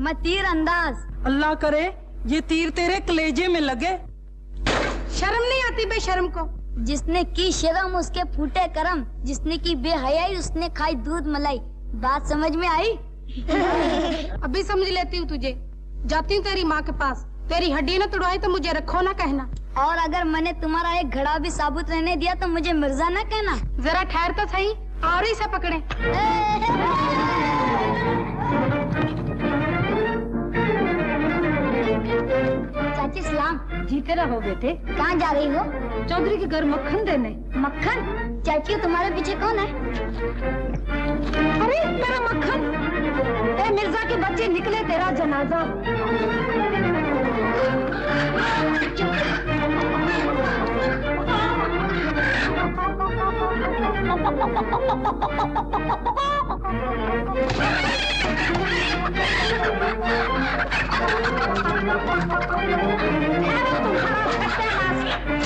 मैं तीर अंदाज। अल्लाह करे ये तीर तेरे कलेजे में लगे। शर्म नहीं आती बेशर्म को? जिसने की शर्म उसके फूटे करम, जिसने की बेहयाई उसने खाई दूध मलाई। बात समझ में आई? अभी समझ लेती हूँ तुझे। जाती हूँ तेरी माँ के पास, तेरी हड्डी न तोड़वाई तो मुझे रखो ना कहना। और अगर मैंने तुम्हारा एक घड़ा भी साबुत रहने दिया तो मुझे मिर्जा ना कहना। जरा ठहर तो सही, और ही से पकड़े। चाची सलाम। जीते रहो बेटे। कहाँ जा रही हो? चौधरी के घर मक्खन देने। मक्खन? चाची तुम्हारे पीछे कौन है? अरे मेरा मक्खन। ए मिर्जा के बच्चे निकले तेरा जनाजा।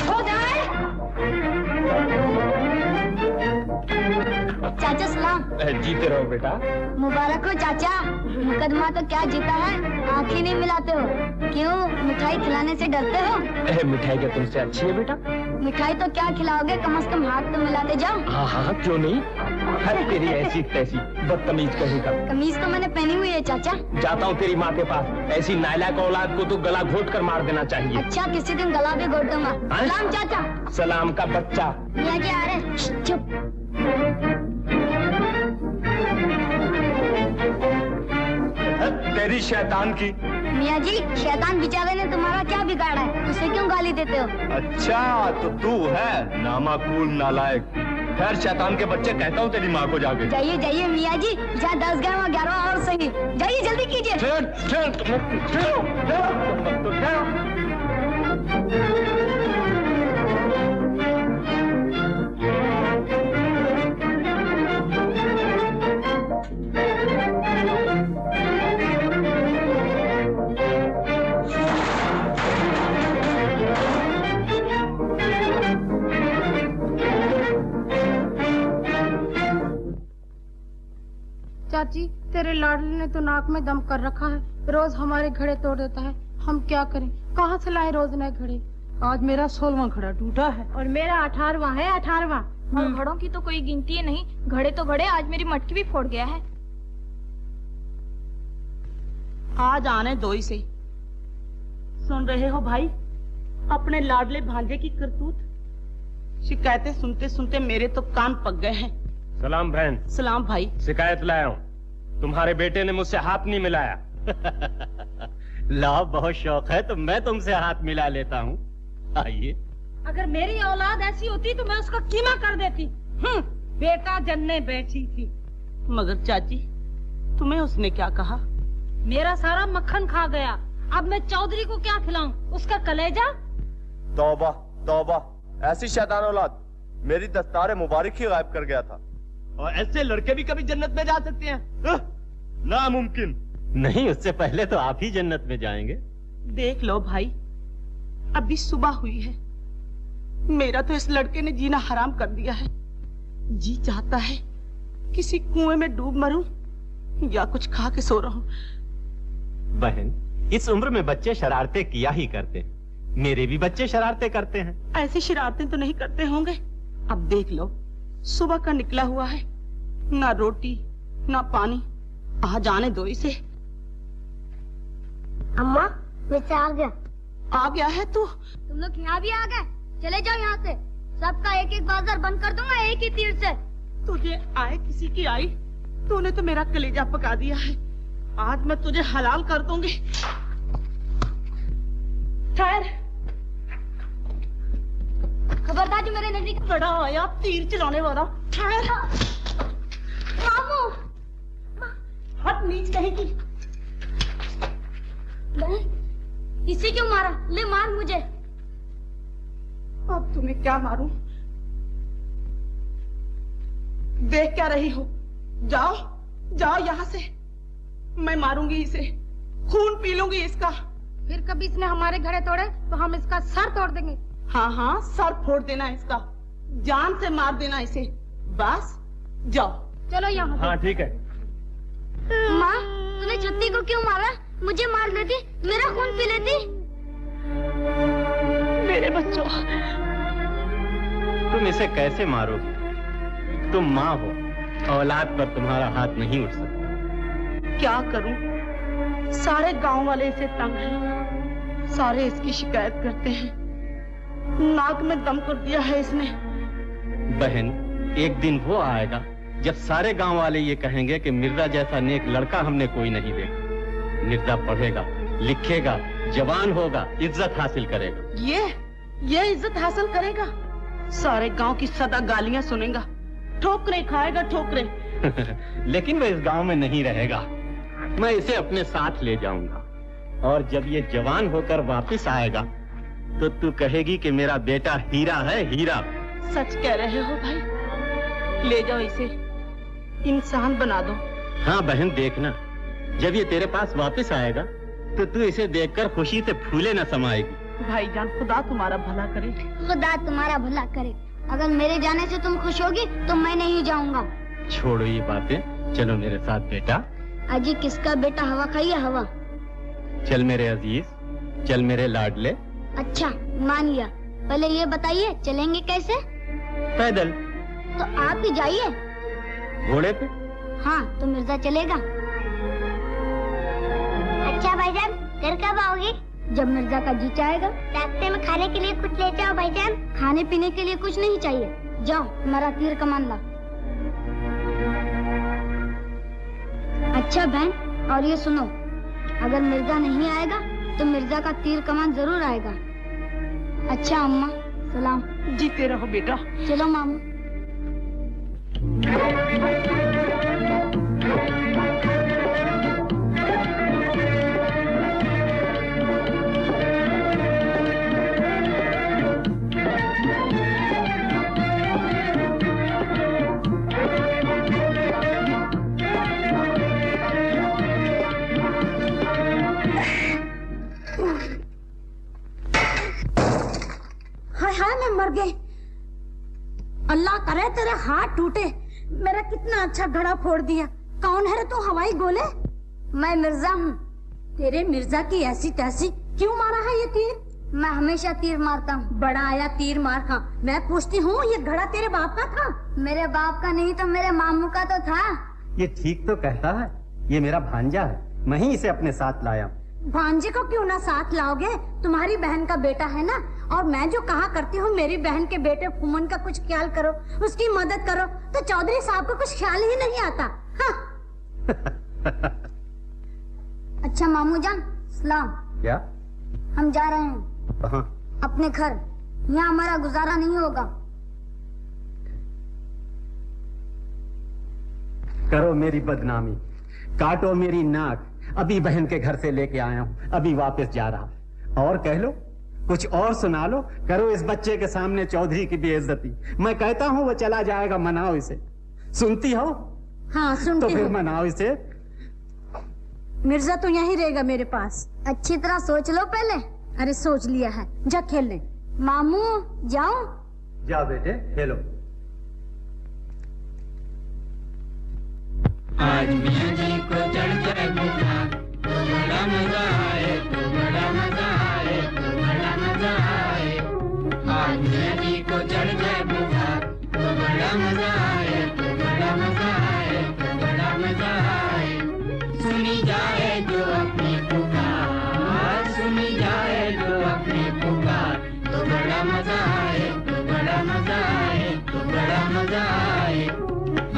हो जाए। चाचा सलाम। जीते रहो बेटा। मुबारक हो चाचा, मुकदमा तो क्या जीता है, आंखें नहीं मिलाते हो। क्यों, मिठाई खिलाने से डरते हो? मिठाई क्या तुमसे अच्छी है बेटा? मिठाई तो क्या खिलाओगे, कम से कम हाथ तो मिलाते जाओ। हाँ हाँ क्यों नहीं। हर तेरी ऐसी तैसी बदतमीज कहीं का। कमीज तो मैंने पहनी हुई है चाचा। जाता हूँ तेरी माँ के पास, ऐसी नालायक औलाद को तो गला घोट कर मार देना चाहिए। अच्छा किसी दिन गला भी घोट दूंगा। सलाम चाचा। सलाम का बच्चा। मियाँ जी आ रहे। चुप। तेरी शैतान की। मियाँ जी शैतान बेचारे ने तुम्हारा क्या बिगाड़ा है, उसे क्यों गाली देते हो? अच्छा तो तू है नामाकूल नालायक। खैर शैतान के बच्चे, कहता हूँ तेरी माँ को जाके। जाइए जाइए मियाँ जी, जहाँ 10 गए वहाँ 11 और सही। जाइए जल्दी कीजिए। चाची तेरे लाडले ने तो नाक में दम कर रखा है, रोज हमारे घड़े तोड़ देता है। हम क्या करें, कहाँ से लाए रोज नए घड़े? आज मेरा 16वां घड़ा टूटा है। और मेरा 18वां है, 18वां। और घड़ों की तो कोई गिनती ही नहीं, घड़े तो घड़े, आज मेरी मटकी भी फोड़ गया है। आज आने दो ही से। सुन रहे हो भाई, अपने लाडले भांजे की करतूत। शिकायतें सुनते सुनते मेरे तो कान पक गए हैं। सलाम बहन। सलाम भाई। शिकायत लाया हूँ, तुम्हारे बेटे ने मुझसे हाथ नहीं मिलाया। ला बहुत शौक है तो मैं तुमसे हाथ मिला लेता हूँ। आइए। अगर मेरी औलाद ऐसी होती तो मैं उसका कीमा कर देती। बेटा जन्ने बैठी थी। मगर चाची तुम्हें उसने क्या कहा? मेरा सारा मक्खन खा गया, अब मैं चौधरी को क्या खिलाऊं? उसका कलेजा? तौबा तौबा, ऐसी शैतान औलाद, मेरी दस्तार मुबारक ही गायब कर गया था। और ऐसे लड़के भी कभी जन्नत में जा सकते हैं? नामुमकिन। नहीं, उससे पहले तो आप ही जन्नत में जाएंगे। देख लो भाई, अभी सुबह हुई है, मेरा तो इस लड़के ने जीना हराम कर दिया है। जी चाहता है किसी कुएं में डूब मरूं या कुछ खा के सो रहूं। बहन, इस उम्र में बच्चे शरारतें किया ही करते हैं। मेरे भी बच्चे शरारतें करते हैं। ऐसी शरारतें तो नहीं करते होंगे। अब देख लो, सुबह का निकला हुआ है, ना रोटी ना पानी। आ जाने दो इसे। अम्मा वैसे आ गया। आ गया है तू? तुम लोग यहाँ भी आ गए? चले जाओ यहाँ से, सबका एक एक बाजार बंद कर दूंगा एक ही तीर से। तुझे आए किसी की आई, तूने तो मेरा कलेजा पका दिया है। आज मैं तुझे हलाल कर दूंगी। ठहर, खबरदार जो मेरे नजदीक। बड़ा आया तीर चलाने वाला। ठहर। मामू, हट नीच कहीं की। इसे क्यों मारा? ले मार मुझे। अब तुम्हें क्या मारूं? देख क्या रही हो? जाओ जाओ यहाँ से, मैं मारूंगी इसे, खून पी लूंगी इसका। फिर कभी इसने हमारे घड़े तोड़े तो हम इसका सर तोड़ देंगे। हाँ हाँ, सर फोड़ देना इसका, जान से मार देना इसे। बस जाओ। चलो यहाँ। हाँ ठीक है। माँ, तूने छुट्टी को क्यों मारा? मुझे मार लेती, मेरा खून पी लेती। मेरे बच्चों, तुम इसे कैसे मारोगी? तुम माँ हो, औलाद पर तुम्हारा हाथ नहीं उठ सकता। क्या करूं? सारे गांव वाले इसे तंग हैं, सारे इसकी शिकायत करते हैं। नाक में दम कर दिया है इसने। बहन, एक दिन वो आएगा जब सारे गांव वाले ये कहेंगे कि मिर्जा जैसा नेक लड़का हमने कोई नहीं देखा। मिर्जा पढ़ेगा, लिखेगा, जवान होगा, इज्जत हासिल करेगा। ये इज्जत हासिल करेगा? सारे गांव की सदा गालियां सुनेगा, ठोकरे खाएगा, ठोकरे। लेकिन वो इस गांव में नहीं रहेगा। मैं इसे अपने साथ ले जाऊंगा और जब ये जवान होकर वापस आएगा तो तू कहेगी कि मेरा बेटा हीरा है, हीरा। सच कह रहे हो भाई? ले जाओ इसे, इंसान बना दो। हाँ बहन, देखना जब ये तेरे पास वापस आएगा तो तू इसे देखकर खुशी से फूले न समाएगी। भाईजान, खुदा तुम्हारा भला करे। खुदा तुम्हारा भला करे। अगर मेरे जाने से तुम खुश होगी तो मैं नहीं जाऊंगा। छोड़ो ये बातें, चलो मेरे साथ बेटा। अजी, किसका बेटा हवा खाइए हवा। चल मेरे अजीज, चल मेरे लाडले। अच्छा, मान लिया। पहले ये बताइए चलेंगे कैसे? पैदल। तो आप ही जाइए। घोड़े पे? हाँ, तो मिर्जा चलेगा। अच्छा भाईजान, फिर कब आओगी? जब मिर्जा का जी चाहेगा। रास्ते में खाने के लिए कुछ ले जाओ भाईजान। खाने पीने के लिए कुछ नहीं चाहिए। जाओ, हमारा तीर कमान ला। अच्छा बहन, और ये सुनो, अगर मिर्जा नहीं आएगा तो मिर्जा का तीर कमान जरूर आएगा। अच्छा अम्मा, सलाम। जीते रहो बेटा। चलो मामू। मर गए। अल्लाह करे तेरे हाथ टूटे। मेरा कितना अच्छा घड़ा फोड़ दिया। कौन है रे तू हवाई गोले? मैं मिर्जा हूँ। तेरे मिर्जा की ऐसी तैसी क्यों मारा है ये तीर? मैं हमेशा तीर मारता हूँ। बड़ा आया तीर मार खा। मैं पूछती हूँ, ये घड़ा तेरे बाप का था? मेरे बाप का नहीं तो मेरे मामू का तो था। ये ठीक तो कहता है, ये मेरा भांजा है, मैं ही इसे अपने साथ लाया। भांजे को क्यों ना साथ लाओगे? तुम्हारी बहन का बेटा है ना। और मैं जो कहा करती हूँ, मेरी बहन के बेटे फुमन का कुछ ख्याल करो, उसकी मदद करो, तो चौधरी साहब को कुछ ख्याल ही नहीं आता। हाँ। अच्छा मामू जान, सलाम। क्या? हम जा रहे हैं कहाँ? अपने घर। यहाँ हमारा गुजारा नहीं होगा। करो मेरी बदनामी, काटो मेरी नाक। अभी बहन के घर से लेके आया हूँ, अभी वापस जा रहा। और कह लो, कुछ और सुना लो। करो इस बच्चे के सामने चौधरी की बेइज्जती। मैं कहता हूँ वो चला जाएगा, मनाओ इसे। सुनती हो? हाँ सुनती तो फिर हूँ। मनाओ इसे। मिर्जा तो यहीं रहेगा मेरे पास। अच्छी तरह सोच लो पहले। अरे सोच लिया है, जा खेल ले। मामू जाओ। जाओ बेटे, खेलो। आज मियां जी को चढ़ जाए बुखार, तो बड़ा मजा आए, तो बड़ा मजा आए, तो बड़ा मजा आए। आज मियां जी को चढ़ जाए बुखार, तो बड़ा मजा आए, तो बड़ा मजा आए, तो बड़ा मजा आए। सुनी जाए जो अपनी पुकार, सुनी जाए जो अपनी पुकार, तो बड़ा मजा आए, तो बड़ा मजा आए, तो बड़ा मजा आए।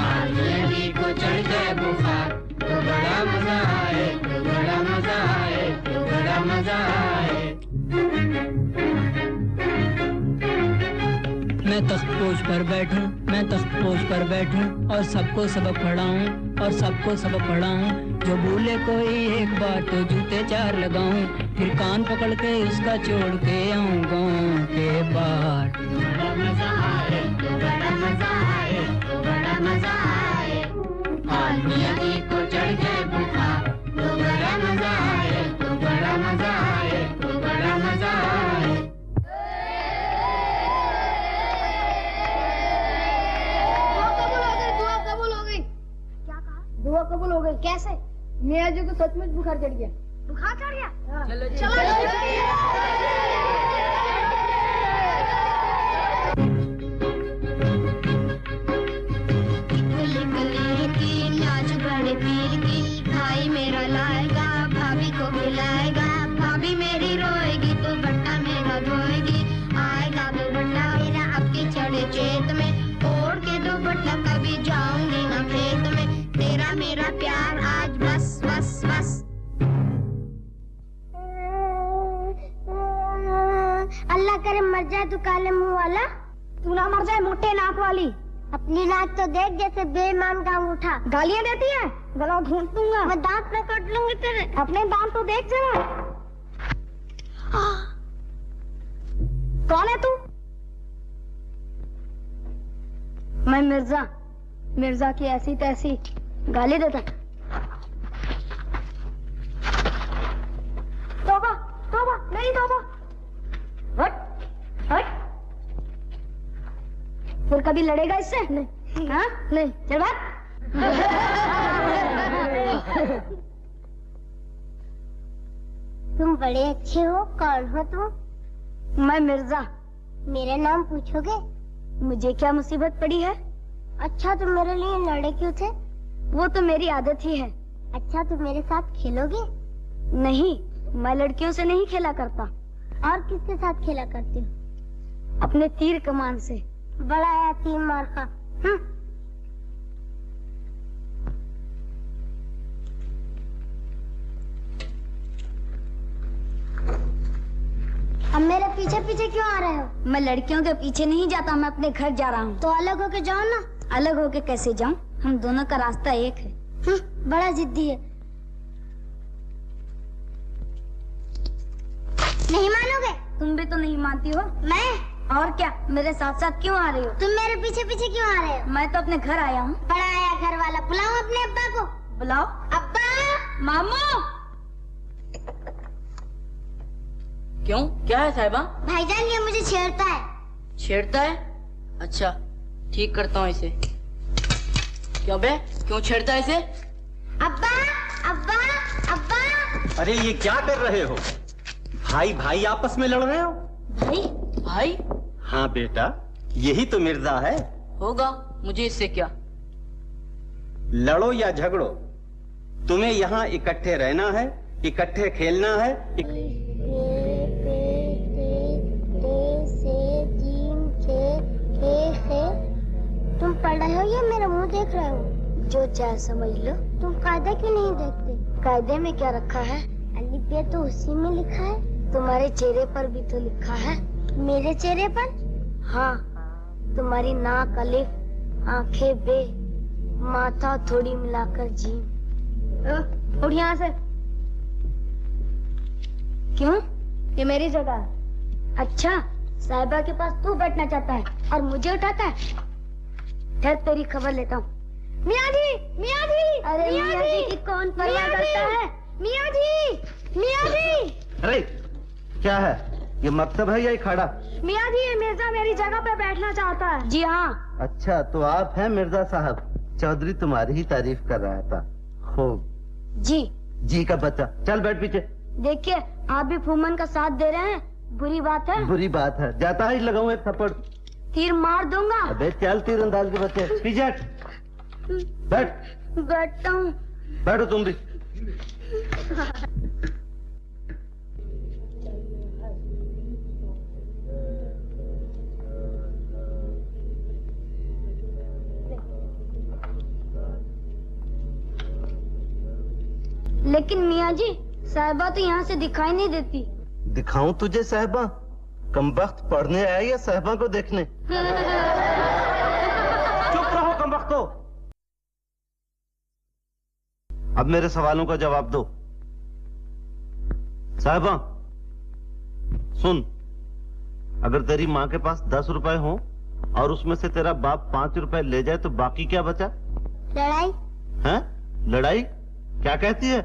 आज मियां जी को चढ़ जाए बुखार, तो बड़ा मजा आए, तो बड़ा मजा आए, तो बड़ा मजा आए। मैं तख्तपोश पर बैठूं, मैं तख्तपोश पर बैठूं और सबको सबक पढ़ाऊं, और सबको सबक पढ़ाऊं। जो भूले कोई एक बार तो जूते चार लगाऊं, फिर कान पकड़ के उसका छोड़ के आऊं गाँव के बाहर। तो बड़ा मजा आए, तो बड़ा मजा आए, तो बड़ा मजा आए। आज मियां जी को चढ़ जाए बुखार, तो बड़ा मजा आए, तो बड़ा मजा आए, तो बड़ा मजा आए। दुआ कबूल हो गई। क्या कहा? दुआ कबूल हो गई। कैसे? मियां जी को सचमुच बुखार चढ़ गया। बुखार चढ़ गया? चलो जी, चलो गली गली की नाच बड़े पीर की, भाई मेरा लाएगा भाभी को खिलाएगा, भाभी मेरी रोएगी तो बट्टा मेरा धोएगी, आएगा तो बट्टा मेरा आपके चढ़े चेत में, ओढ़ के दो बट्टा कभी जाऊंगी ना खेत में, तेरा मेरा प्यार आज बस बस बस। अल्लाह करे मर जाए तू काले मुंह वाला। तू ना मर जाए मोटे नाक वाली। अपनी नाक तो देख जैसे बेईमान का अंगूठा। गालियां देती है, गला घूंट दूंगा। मैं दांत में काट लूंगी तेरे। अपने दांत तो देख जरा। कौन है तू? मैं मिर्जा। मिर्जा की ऐसी तैसी गाली देता। तौबा तौबा नहीं तौबा। हट हट। फिर कभी लड़ेगा इससे? नहीं। हाँ नहीं, चल बात। तुम बड़े अच्छे हो। कौन हो तुम? मैं मिर्जा। मेरा नाम पूछोगे? मुझे क्या मुसीबत पड़ी है? अच्छा तुम मेरे लिए लड़े क्यों थे? वो तो मेरी आदत ही है। अच्छा तुम मेरे साथ खेलोगे? नहीं, मैं लड़कियों से नहीं खेला करता। और किसके साथ खेला करते हो? अपने तीर कमान से। बड़ा है तीर मार का। अब मेरे पीछे पीछे क्यों आ रहे हो? मैं लड़कियों के पीछे नहीं जाता, मैं अपने घर जा रहा हूँ। तो अलग होके जाओ ना। अलग होके कैसे जाऊँ? हम दोनों का रास्ता एक है। बड़ा जिद्दी है। नहीं मानोगे? तुम भी तो नहीं मानती हो। मैं? और क्या, मेरे साथ साथ क्यों आ रही हो? तुम मेरे पीछे पीछे क्यों आ रहे हो? मैं तो अपने घर आया हूँ। बड़ा आया घर वाला। बुलाओ अपने अब्बा को। बुलाओ। अब्बा। मामू। क्यों, क्या है साहिबा? भाईजान ये मुझे छेड़ता है। छेड़ता है? अच्छा, ठीक करता हूँ इसे। क्यों बे, क्यों छेड़ता है इसे? अब्बा अब्बा अब्बा। अरे ये क्या कर रहे हो? भाई भाई आपस में लड़ रहे हो? भाई भाई? हाँ बेटा, यही तो मिर्जा है। होगा, मुझे इससे क्या? लड़ो या झगड़ो, तुम्हें यहाँ इकट्ठे रहना है, इकट्ठे खेलना है। तुम पढ़ रहे हो या मेरा मुंह देख रहे हो? जो चाहे समझ लो। तुम कायदा क्यों नहीं देखते? कायदे में क्या रखा है? अलिफ बे तो उसी में लिखा है। तुम्हारे चेहरे पर भी तो लिखा है। मेरे चेहरे पर? हाँ, तुम्हारी नाक अलिफ, आंखें बे, माथा थोड़ी मिलाकर जीम। उठ यहाँ से। क्यों? ये मेरी जगह है। अच्छा, साहिबा के पास तू बैठना चाहता है और मुझे उठाता है? ठहर, तेरी खबर लेता हूँ। मियाँ जी, मियाँ जी। अरे मियाँ जी की कौन परवाह करता है? मियाँ जी, मियाँ जी। अरे क्या है, ये मकतब है या ये खड़ा? मियाँ जी, ये मिर्जा मेरी जगह पे बैठना चाहता है। जी हाँ। अच्छा, तो आप हैं मिर्जा साहब? चौधरी तुम्हारी ही तारीफ कर रहा था। खूब। जी। जी का बच्चा, चल बैठ पीछे। देखिए, आप भी फूमन का साथ दे रहे हैं, बुरी बात है। बुरी बात है, जाता ही लगाऊं एक थप्पड़। तीर मार दूंगा। अबे चल तीरंदाज के बच्चे, पीछे हट। बैठ। बैठता हूँ। बैठो तुम भी। लेकिन मियाँ जी, साहिबा तो यहाँ से दिखाई नहीं देती। दिखाऊं तुझे साहिबा? कमबख्त पढ़ने आया या साहिबा को देखने? चुप रहो कमबख्तो। अब मेरे सवालों का जवाब दो। साहिबा सुन, अगर तेरी माँ के पास 10 रुपए हो और उसमें से तेरा बाप 5 रुपए ले जाए तो बाकी क्या बचा? लड़ाई। हैं? लड़ाई? क्या कहती है?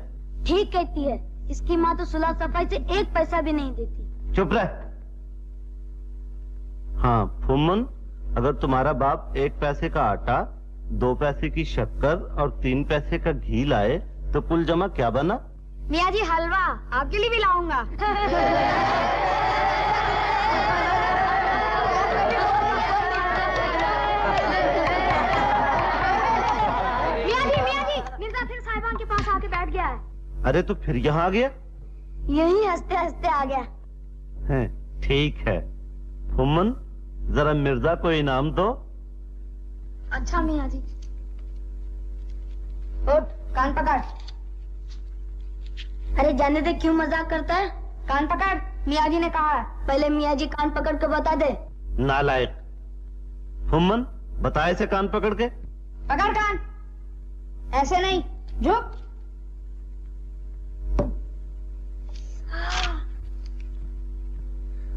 ठीक कहती है। इसकी माँ तो सुलह सफाई से 1 पैसा भी नहीं देती। चुप रह। हाँ फुम्मन, अगर तुम्हारा बाप 1 पैसे का आटा, 2 पैसे की शक्कर और 3 पैसे का घी लाए तो कुल जमा क्या बना? मियाँ जी हलवा आपके लिए भी लाऊंगा। मियाँ जी मिर्जा फिर साहिबान के पास आके बैठ गया है। अरे तो फिर यहाँ आ गया? यही हंसते हंसते आ गया है। ठीक है फुम्मन, जरा मिर्जा को इनाम दो। अच्छा मियाँ जी। उठ, कान पकड़। अरे जाने दे, क्यों मजाक करता है? कान पकड़, मियाँ जी ने कहा है। पहले मियाँ जी कान पकड़ के बता दे। नालायक। फुम्मन बता इसे कान पकड़ के। पकड़ कान, ऐसे नहीं, झुक।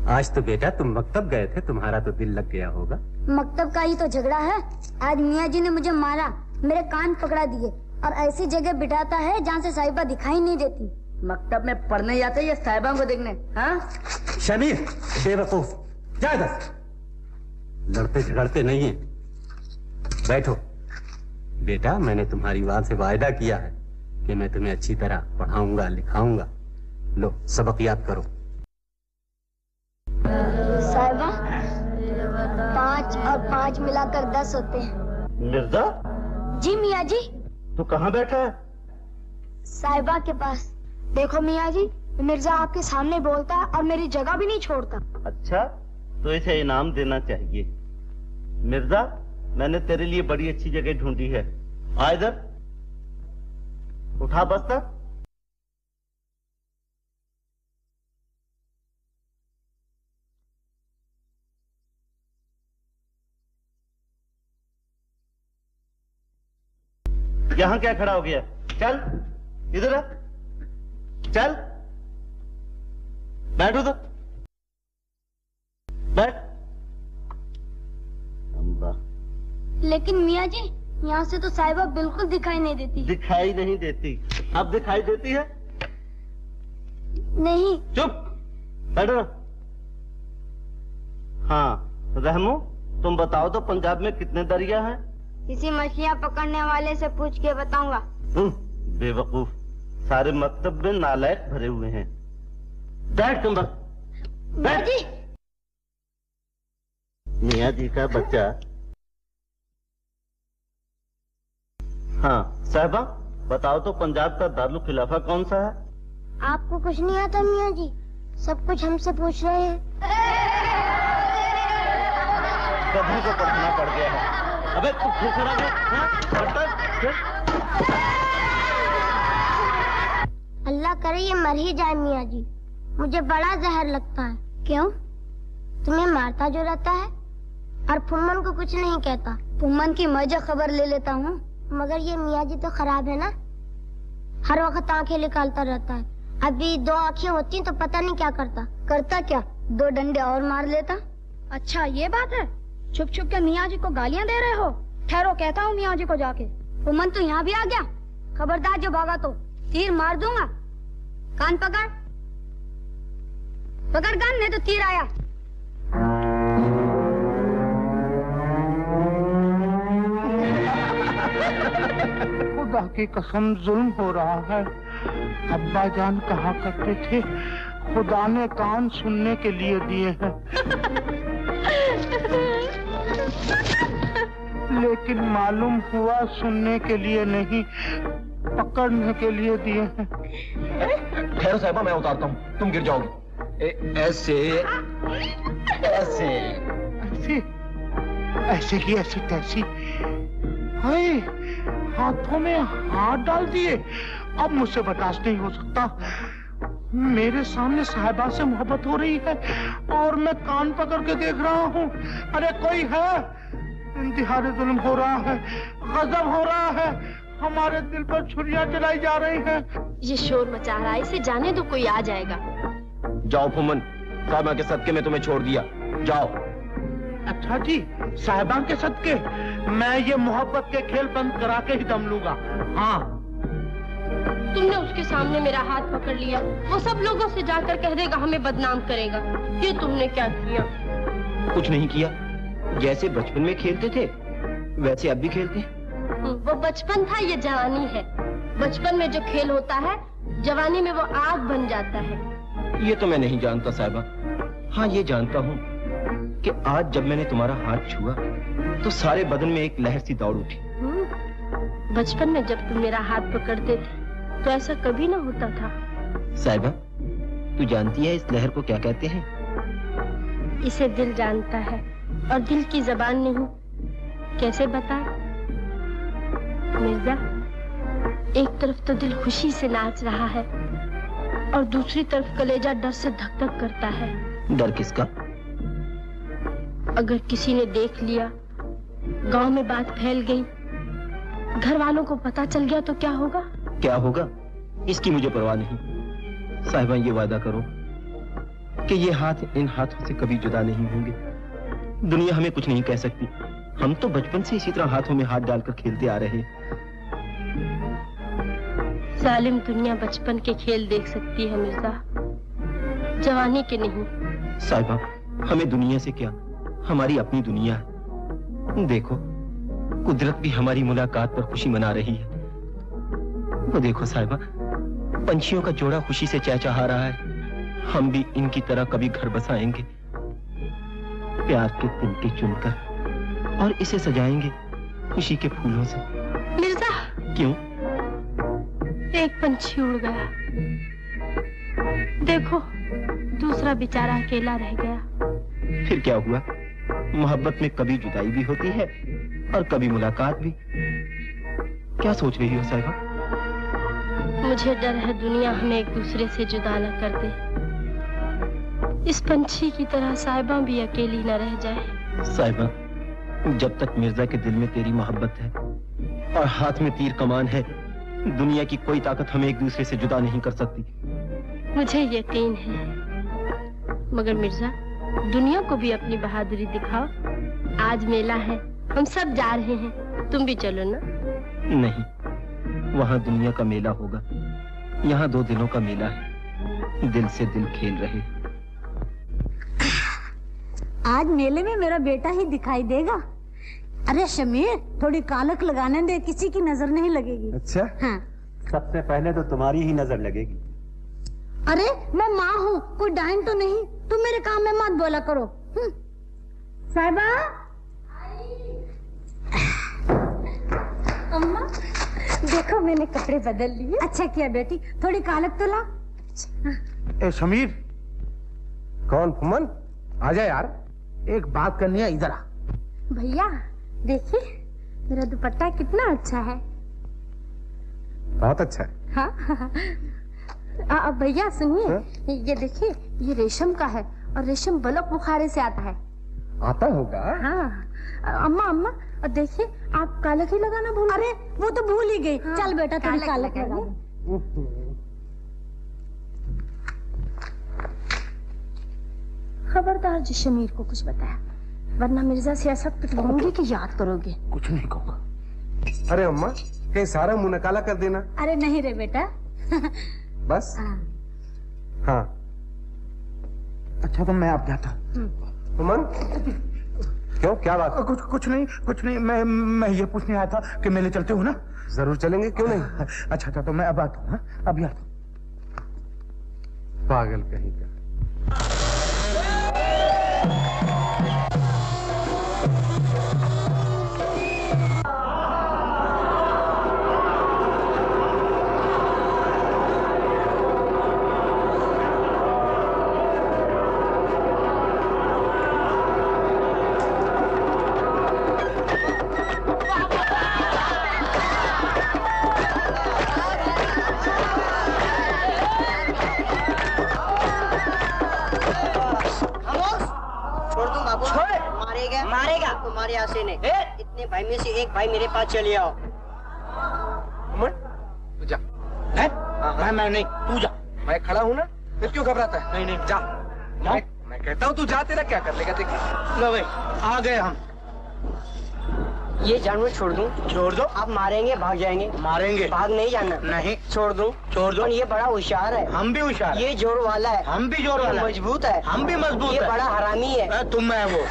आज तो बेटा तुम मकतब गए थे, तुम्हारा तो दिल लग गया होगा। मकतब का ही तो झगड़ा है। आज मियाँ जी ने मुझे मारा, मेरे कान पकड़ा दिए और ऐसी जगह बिठाता है जहाँ से साहिबा दिखाई नहीं देती। मकतब में पढ़ने जाते या साहिबा को देखने? हाँ शमीर बेवकूफ, जा इधर। लड़ते झगड़ते नहीं है, बैठो। बेटा मैंने तुम्हारी माँ से वायदा किया है कि मैं तुम्हें अच्छी तरह पढ़ाऊंगा लिखाऊंगा। लो सबक याद करो। साहिबा 5 और 5 मिलाकर 10 होते हैं। मिर्जा? जी मियाँ जी। तू कहाँ बैठा है? साहिबा के पास। देखो मियाँ जी, मिर्जा आपके सामने बोलता है और मेरी जगह भी नहीं छोड़ता। अच्छा तो इसे इनाम देना चाहिए। मिर्जा मैंने तेरे लिए बड़ी अच्छी जगह ढूंढी है, आ इधर। उठा बस्तर। यहाँ क्या खड़ा हो गया? चल इधर आ, चल बैठ उधर, बैठ। लेकिन मियाँ जी यहाँ से तो साहिबा बिल्कुल दिखाई नहीं देती। दिखाई नहीं देती? अब दिखाई देती है? नहीं। चुप बैठो। हाँ रहमो, तुम बताओ तो पंजाब में कितने दरिया हैं? किसी मछलियाँ पकड़ने वाले से पूछ के बताऊंगा। बेवकूफ, सारे मकतब में नालायक भरे हुए हैं। बैठ तुम बस, बैठ। मियाँ जी का बच्चा। हाँ साहिबा बताओ तो पंजाब का दारुल खिलाफा कौन सा है? आपको कुछ नहीं आता मियाँ जी, सब कुछ हमसे पूछ रहे हैं। कभी को पढ़ना पड़ गया है। अबे तू फिर खड़ा है? अल्लाह करे ये मर ही जाए मियाँ जी, मुझे बड़ा जहर लगता है। क्यों? तुम्हें मारता जो रहता है और फुम्मन को कुछ नहीं कहता। फुम्मन की मजे खबर ले लेता हूँ, मगर ये मियाँ जी तो खराब है ना, हर वक्त आंखें निकालता रहता है। अभी 2 आंखें होती तो पता नहीं क्या करता। करता क्या, 2 डंडे और मार लेता। अच्छा ये बात है, छुप छुप के मियाँ जी को गालियाँ दे रहे हो? ठहरो कहता हूँ मियाँ जी को जाके। फुम्मन तो यहाँ भी आ गया, खबरदार जो भागा तो तीर मार दूंगा। कान पकड़, पकड़ कान, नहीं तो तीर आया। खुदा की कसम जुल्म हो रहा है। अब्बा जान कहा करते थे खुदा ने कान सुनने के लिए दिए हैं, लेकिन मालूम हुआ सुनने के लिए नहीं, पकड़ने के लिए दिए हैं। खैर साहिबा मैं उतारता हूँ, तुम गिर जाओगी। ऐसे ऐसे ऐसे ऐसे की ऐसी तैसी। हाय, हाथों में हाथ डाल दिए। अब मुझसे बर्दाश्त नहीं हो सकता। मेरे सामने साहिबा से मोहब्बत हो रही है और मैं कान पकड़ के देख रहा हूँ। अरे कोई है? इंतहाई जुल्म हो रहा है, गजब हो रहा है, हमारे दिल पर छुरियां चलाई जा रही हैं। ये शोर मचा रहा है, इसे जाने दो, कोई आ जाएगा। जाओ फुम्मन, साहिबा के सदके में तुम्हें छोड़ दिया, जाओ। अच्छा जी, साहिबा के सदके मैं ये मोहब्बत के खेल बंद करा के ही दम लूंगा। हाँ तुमने उसके सामने मेरा हाथ पकड़ लिया, वो सब लोगों से जाकर कह देगा, हमें बदनाम करेगा। ये तुमने क्या किया? कुछ नहीं किया, जैसे बचपन में खेलते थे वैसे अब भी खेलते हैं। वो बचपन था, ये जवानी है। बचपन में जो खेल होता है जवानी में वो आग बन जाता है। ये तो मैं नहीं जानता साहिबा। हाँ ये जानता हूँ कि आज जब मैंने तुम्हारा हाथ छुआ तो सारे बदन में एक लहर सी दौड़ उठी। बचपन में जब तुम मेरा हाथ पकड़ते थे तो ऐसा कभी ना होता था। साहिबा, तू जानती है इस लहर को क्या कहते हैं? इसे दिल जानता है और दिल की जबान नहीं। कैसे बताए मिर्जा? एक तरफ तो दिल खुशी से नाच रहा है और दूसरी तरफ कलेजा डर से धक धक करता है। डर किसका? अगर किसी ने देख लिया, गांव में बात फैल गई, घर वालों को पता चल गया तो क्या होगा? क्या होगा इसकी मुझे परवाह नहीं। साहिबा ये वादा करो कि ये हाथ इन हाथों से कभी जुदा नहीं होंगे। दुनिया हमें कुछ नहीं कह सकती। हम तो बचपन से इसी तरह हाथों में हाथ डालकर खेलते आ रहे हैं। जालिम दुनिया बचपन के खेल देख सकती है मिर्जा, जवानी के नहीं। साहिबा, हमें दुनिया से क्या, हमारी अपनी दुनिया है। देखो कुदरत भी हमारी मुलाकात पर खुशी मना रही है। वो देखो साहिबा, पंछियों का जोड़ा खुशी से चहचहा रहा है। हम भी इनकी तरह कभी घर बसाएंगे, प्यार के तिनके चुनकर, और इसे सजाएंगे खुशी के फूलों से। मिर्जा! क्यों? एक पंछी उड़ गया, देखो दूसरा बेचारा अकेला रह गया। फिर क्या हुआ? मोहब्बत में कभी जुदाई भी होती है और कभी मुलाकात भी। क्या सोच रही हो साहिबा? मुझे डर है दुनिया हमें एक दूसरे से जुदा न कर दे। इस पंछी की तरह साहिबा भी अकेली न रह जाए। साहिबा, जब तक मिर्जा के दिल में तेरी मोहब्बत है और हाथ में तीर कमान है, दुनिया की कोई ताकत हमें एक दूसरे से जुदा नहीं कर सकती। मुझे यकीन है, मगर मिर्जा दुनिया को भी अपनी बहादुरी दिखाओ। आज मेला है, हम सब जा रहे हैं, तुम भी चलो ना। नहीं, वहाँ दुनिया का मेला होगा, यहाँ दो दिलों का मेला है। दिल से दिल खेल रहे। आज मेले में मेरा बेटा ही दिखाई देगा। अरे शमीर, थोड़ी कालक लगाने दे, किसी की नजर नहीं लगेगी। अच्छा? हाँ। सबसे पहले तो तुम्हारी ही नजर लगेगी। अरे मैं माँ हूँ, कोई डाइन तो नहीं। तुम मेरे काम में मत बोला करो। साहिबा, अम्मा देखो मैंने कपड़े बदल लिए। अच्छा किया बेटी, थोड़ी कालक तो ला। ए समीर। कौन? फुमन? आजा यार, एक बात करनी है, इधर आ। भैया देखिए मेरा दुपट्टा कितना अच्छा है। बहुत अच्छा है। हाँ भैया सुनिए, ये देखिए, ये रेशम का है और रेशम बलक बुखारे से आता है। आता होगा? हाँ। अम्मा अम्मा देखिए, आप कालक ही लगाना भूल। अरे वो तो भूल ही गई। हाँ, चल बेटा थोड़ी कालक लगा। खबरदार जी शमीर को कुछ बताया, वरना मिर्जा से ऐसा पिटवाऊंगी कि याद करोगे। कुछ नहीं कहूँगा। अरे अम्मा, कहीं सारा मुंह नकाला कर देना। अरे नहीं रे बेटा। बस? हाँ। अच्छा तो मैं अब जाता। फुमन, क्यों, क्या बात? कुछ नहीं। मैं ये पूछने आया था कि मेले चलते हो ना? जरूर चलेंगे, क्यों नहीं। अच्छा तो मैं अब आता हूँ। अभी आता हूँ। पागल कहीं का। मारेगा तुम्हारे आसे ने। इतने भाई में से एक भाई मेरे पास चले आओ। तू जा। मैं नहीं, तू जा। मैं खड़ा हूँ ना, फिर क्यों घबराता है? नहीं जा। मैं कहता हूँ तू जा, तेरा क्या कर लेगा? देखिए लो भाई, आ गए हम। ये जानवर छोड़ दूं? छोड़ दो। आप मारेंगे भाग जाएंगे? मारेंगे। भाग नहीं जाना? नहीं। छोड़ दूं? छोड़ दो। ये बड़ा होशियार है। हम भी होशियार। ये जोर वाला है। हम भी जोर वाला। मजबूत है। हम भी मजबूत है। ये बड़ा हरामी है। तुम है वो।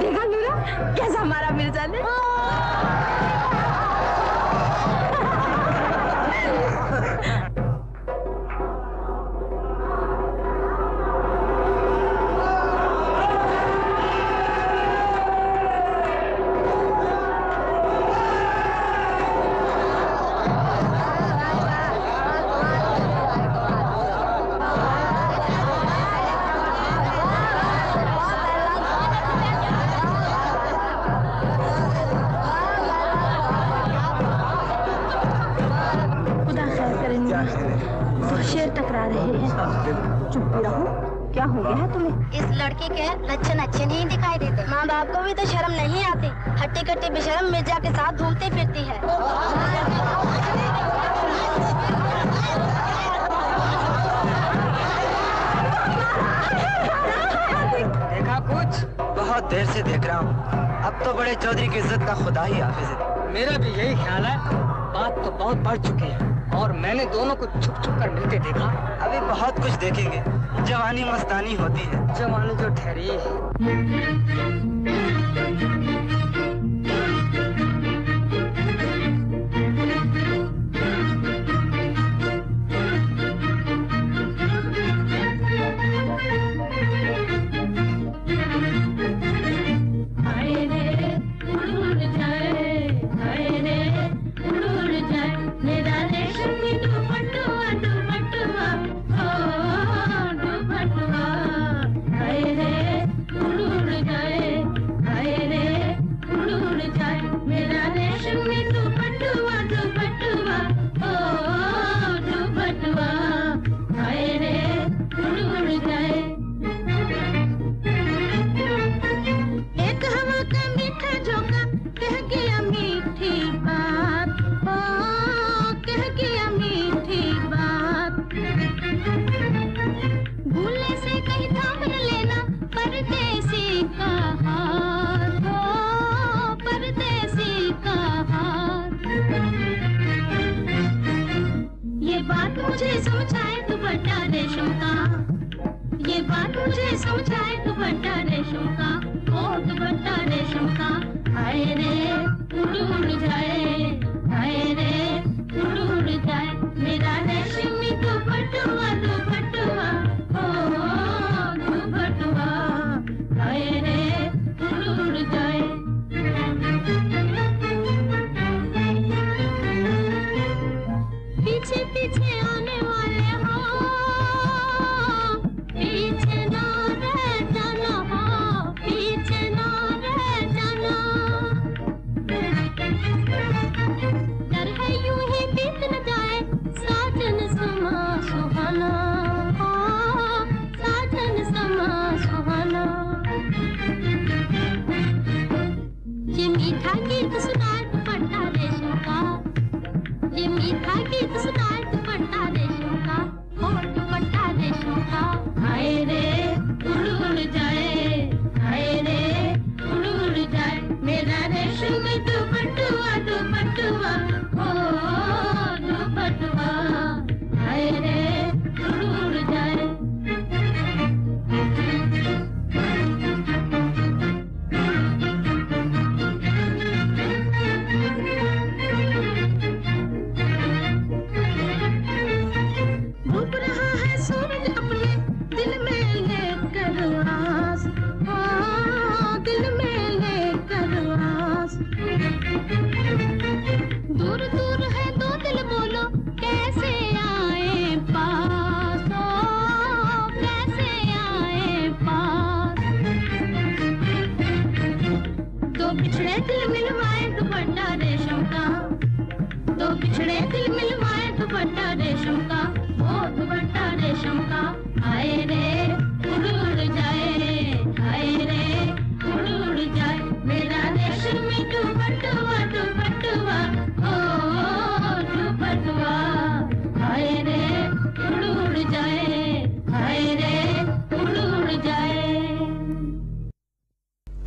देखा मीरा कैसा हमारा मिर्जा ने? क्या हो गया है तुम्हें? इस लड़के के लक्षण अच्छे नहीं दिखाई देते। माँ बाप को भी तो शर्म नहीं आती। हट्टी कट्टी बेशर्म मिर्जा के साथ घूमती फिरती है। देखा कुछ? बहुत देर से देख रहा हूँ। अब तो बड़े चौधरी की इज्जत का खुदा ही हाफिज है। मेरा भी यही ख्याल है। बात तो बहुत बढ़ चुकी है और मैंने दोनों को छुप छुप कर मिलते देखा। अभी बहुत कुछ देखेंगे। जवानी मस्तानी होती है। जवानी जो ठहरी है।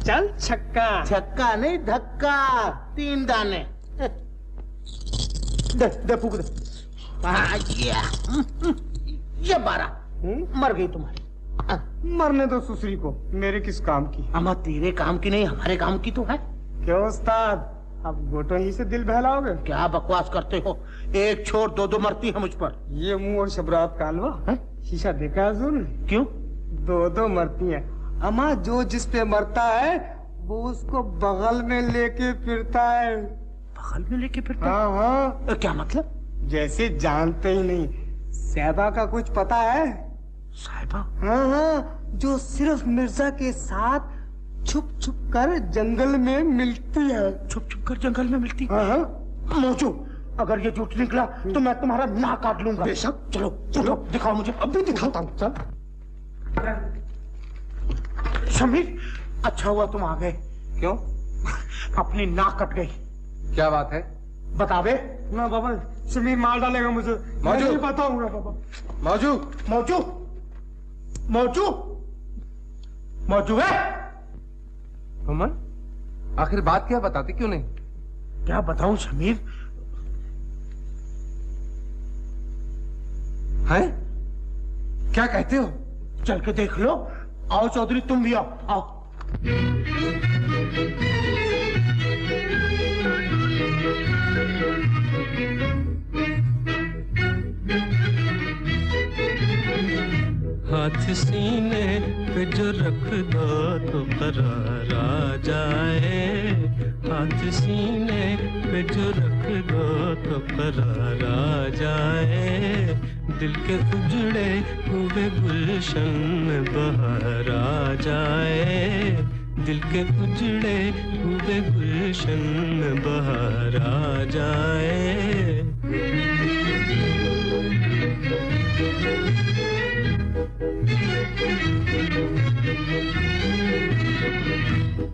चल छक्का। छक्का नहीं धक्का। 3 दाने। दे फूक दे। ये 12। मर गई तुम्हारी। मरने दो सुसरी को, मेरे किस काम की? अम्मा तेरे काम की नहीं, हमारे काम की तो है। क्यों उस्ताद, अब गोटो ही से दिल बहलाओगे? क्या बकवास करते हो, एक छोड़ दो मरती है मुझ पर। ये मुंह और शबरात कालवा, शीशा देखा हजूर? क्यों? दो मरती है। अम्मा जो जिस पे मरता है वो उसको बगल में लेके फिरता है। बगल में लेके फिरता? हाँ। क्या मतलब? जैसे जानते ही नहीं। साहिबा का कुछ पता है? साहिबा? हाँ, जो सिर्फ मिर्जा के साथ छुप छुप कर जंगल में मिलती है। छुप छुप कर जंगल में मिलती? हाँ। मौजू, अगर ये झूठ निकला तो मैं तुम्हारा नाक काट लूंगा। बेशक। चलो दिखाओ मुझे। अभी दिखाता हूँ। चल। शमीर, अच्छा हुआ तुम आ गए। क्यों? अपनी नाक कट गई। क्या बात है? बता बे। ना बाबा, शमीर मार डालेगा मुझे। मौजू, नहीं बताऊंगा बाबा। मौजू मौजू मौजू मौजू है? अमन, आखिर बात क्या बताते क्यों नहीं? क्या बताऊं शमीर? हैं? क्या कहते हो? चल के देख लो। आओ चौधरी, तुम भी आओ। हाथ सीने पे जो रख दो तो करार आ जाए। हाथ सीने पे जो रख दो तो करार आ जाए। दिल के उजड़े हुए गुलशन में बहार आ जाए। दिल के उजड़े हुए गुलशन में बहार आ जाए।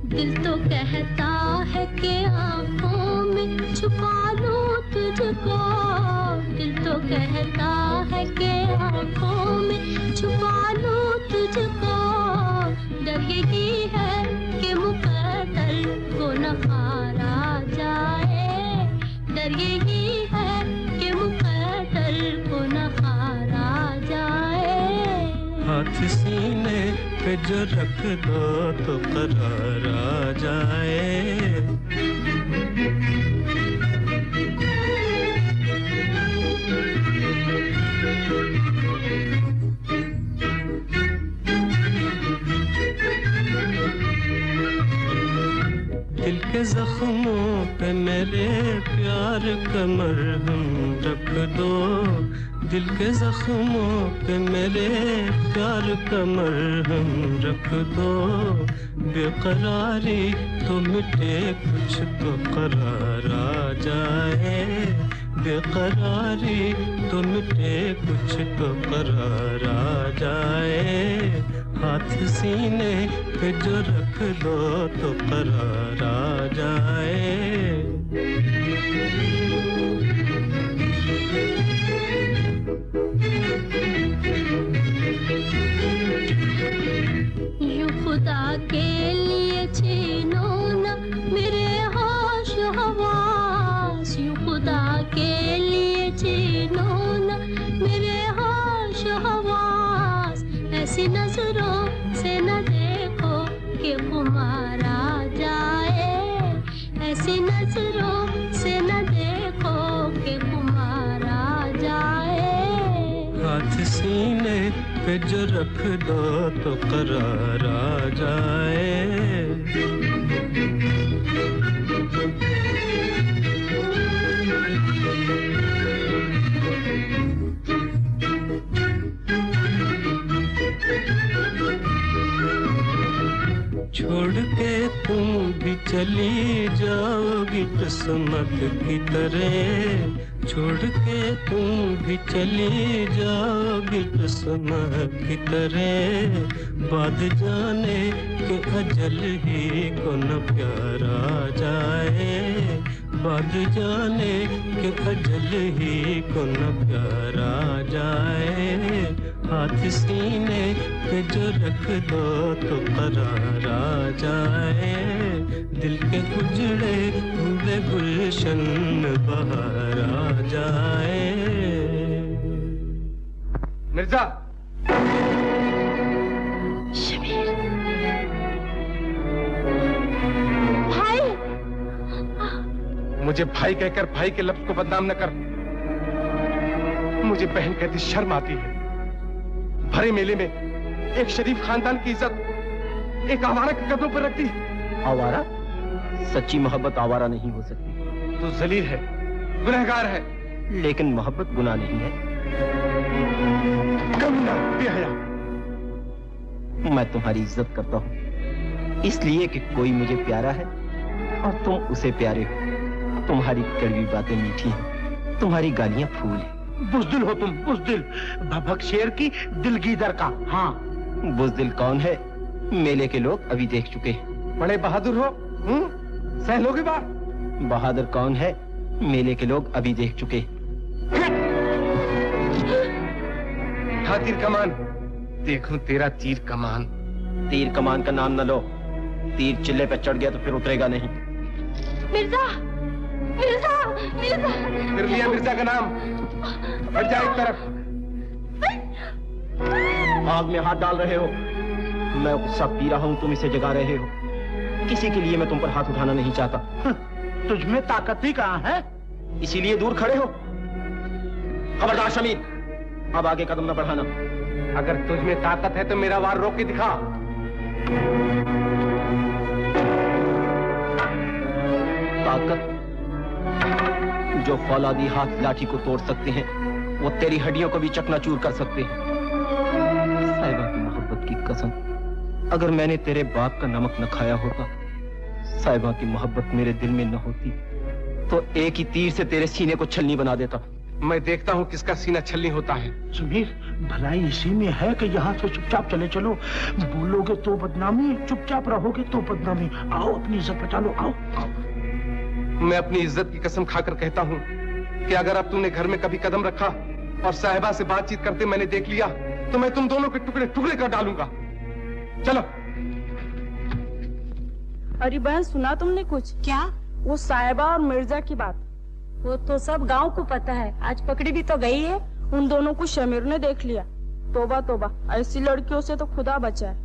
दिल तो कहता है कि आँखों में छुपा लूं तुझको। दिल तो कहता है कि आँखों में छुपा लूं तुझको। डर यही है कि मुकद्दर को न हारा जाए। डर यही है कि मुकद्दर को न हारा जाए। हाथ सीने पे जो रख दो तो करार आ जाए। दिल के जख्मों पे मेरे प्यार का मरहम रख दो। दिल के जख्मों पे मेरे प्यार का मरहम रख दो। बेकरारी तो मिटे कुछ तो करार आ जाए। बेकरारी तो मिटे कुछ तो करार आ जाए। हाथ सीने पे जो रख दो तो करार आ जाए। यूं खुदा के लिए छीनो न मेरे होश हवास। यूं खुदा के लिए छीनो न मेरे होश हवास। ऐसी नजरों से न देखो कि वो मारा जाए। ऐसी नजरों से न देखो कि वो मारा जाए। हाथ सीने पे जो रख दो तो करार आ जाए। छोड़ के तुम भी चली जाओगी किस्मत की तरह। छोड़ के तुम भी चली जाओगी किस्मत की तरह। बाद जाने के अजल ही को न प्यार आ जाए। बाद जाने के अजल ही को न प्यार आ जाए। हाथ सीने पे जो रख दो तो करार आ जाए। दिल के उजड़े हुए गुलशन बहार आ जाए। मिर्जा, शमीर। भाई। मुझे भाई कहकर भाई के लफ्ज को बदनाम न कर। मुझे बहन कहती शर्म आती है। भरे मेले में एक शरीफ खानदान की इज्जत एक आवारा के कदमों पर रख दी। आवारा? सच्ची मोहब्बत आवारा नहीं हो सकती। तू जलील है, गुनहगार है। लेकिन मोहब्बत गुनाह नहीं है। कमीना, बेहया। मैं तुम्हारी इज्जत करता हूँ इसलिए कि कोई मुझे प्यारा है और तुम उसे प्यारे हो। तुम्हारी कड़वी बातें मीठी हैं, तुम्हारी गालियां फूल हैं। बुज़दिल हो तुम, बुज़दिल। भभक शेर की दिलगीदर का। हाँ। बुज़दिल कौन है? मेले के लोग अभी देख चुके हैं। बड़े बहादुर हो, सह लोगे बात। बहादुर कौन है? मेले के लोग अभी देख चुके। तीर कमान, देखूं तेरा तीर कमान। तीर कमान का नाम न लो। तीर चिल्ले पे चढ़ गया तो फिर उतरेगा नहीं। मिर्जा, मिर्जा, मिर्जा। फिर लिया मिर्जा का नाम। हट जा एक तरफ। आग में हाथ डाल रहे हो। मैं गुस्सा पी रहा हूं, तुम इसे जगा रहे हो। किसी के लिए मैं तुम पर हाथ उठाना नहीं चाहता। तुझ में ताकत ही कहाँ है? इसीलिए दूर खड़े हो। खबरदार शमीर, अब आगे कदम न बढ़ाना। अगर तुझ में ताकत है तो मेरा वार रोक के दिखा। ताकत? जो फौलादी हाथ लाठी को तोड़ सकते हैं वो तेरी हड्डियों को भी चकनाचूर कर सकते हैं। साहिबा की मोहब्बत की कसम, अगर मैंने तेरे बाप का नमक न खाया होता, साहिबा की मोहब्बत मेरे दिल में न होती, तो एक ही तीर से तेरे सीने को छलनी बना देता। मैं देखता हूँ किसका सीना छलनी होता है। समीर, भलाई इसी में है कि यहाँ से चुपचाप चले चलो। बोलोगे तो बदनामी, चुपचाप रहोगे तो बदनामी। आओ अपनी इज्जत बचा लो, आओ, आओ। मैं अपनी इज्जत की कसम खाकर कहता हूँ कि अगर अब तूने घर में कभी कदम रखा और साहिबा से बातचीत करते मैंने देख लिया तो मैं तुम दोनों के टुकड़े टुकड़े कर डालूंगा। चलो। अरे बहन, सुना तुमने कुछ? क्या? वो साहिबा और मिर्जा की बात। वो तो सब गांव को पता है। आज पकड़ी भी तो गई है। उन दोनों को शमीर ने देख लिया। तोबा तोबा, ऐसी लड़कियों से तो खुदा बचाए।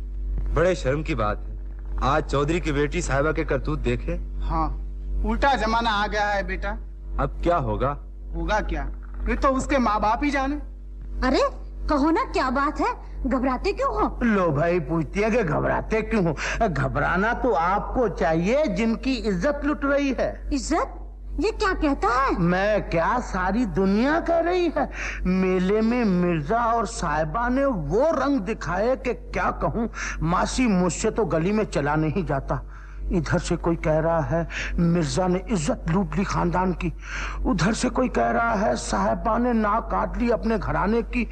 बड़े शर्म की बात है। आज चौधरी की बेटी साहिबा के करतूत देखे। हाँ, उल्टा जमाना आ गया है बेटा। अब क्या होगा? होगा क्या, ये तो उसके माँ बाप ही जाने। अरे कहो ना, क्या बात है? घबराते क्यों हो? लो भाई, पूछती है कि घबराते क्यों हो? घबराना तो आपको चाहिए जिनकी इज्जत लुट रही है। इज्जत? ये क्या कहता है? मैं क्या, सारी दुनिया कह रही है। मेले में मिर्जा और साहिबा ने वो रंग दिखाए कि क्या कहूँ। मासी, मुझसे तो गली में चला नहीं जाता। इधर से कोई कह रहा है मिर्जा ने इज्जत लूट ली खानदान की, उधर से कोई कह रहा है साहिबा ने नाक काट ली अपने घराने की।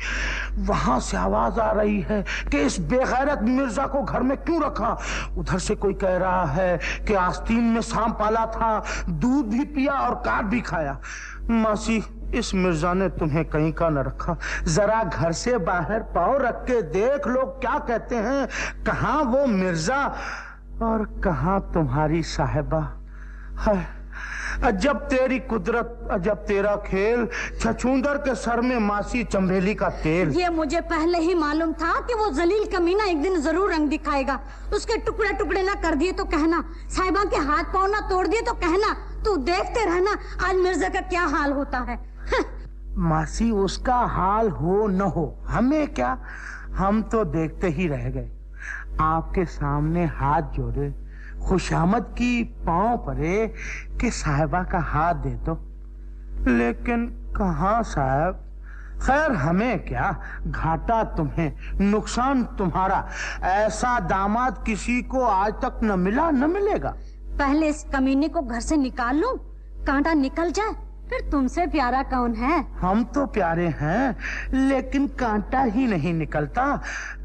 वहां से आवाज आ रही है कि इस बेगैरत मिर्जा को घर में क्यों रखा। उधर से कोई कह रहा है कि आस्तीन में सांप पाला था, दूध भी पिया और काट भी खाया। मासी, इस मिर्जा ने तुम्हें कहीं का न रखा। जरा घर से बाहर पाँव रख के देख लो क्या कहते हैं। कहाँ वो मिर्जा और कहाँ तुम्हारी साहिबा है। अजब तेरी कुदरत, अजब तेरा खेल। छछूंदर के सर में मासी चंबेली का तेल। ये मुझे पहले ही मालूम था कि वो जलील कमीना एक दिन जरूर रंग दिखाएगा। उसके टुकड़े टुकड़े ना कर दिए तो कहना, साहिबा के हाथ पाँव ना तोड़ दिए तो कहना। तू देखते रहना आज मिर्जा का क्या हाल होता है। मासी, उसका हाल हो न हो हमें क्या, हम तो देखते ही रह गए। आपके सामने हाथ जोड़े, खुशामद की पांव पड़े कि साहिबा का हाथ दे दो, लेकिन कहाँ साहब। खैर, हमें क्या, घाटा तुम्हें, नुकसान तुम्हारा। ऐसा दामाद किसी को आज तक न मिला, न मिलेगा। पहले इस कमीने को घर से निकाल लूं, कांटा निकल जाए, फिर तुमसे प्यारा कौन है? हम तो प्यारे हैं, लेकिन कांटा ही नहीं निकलता।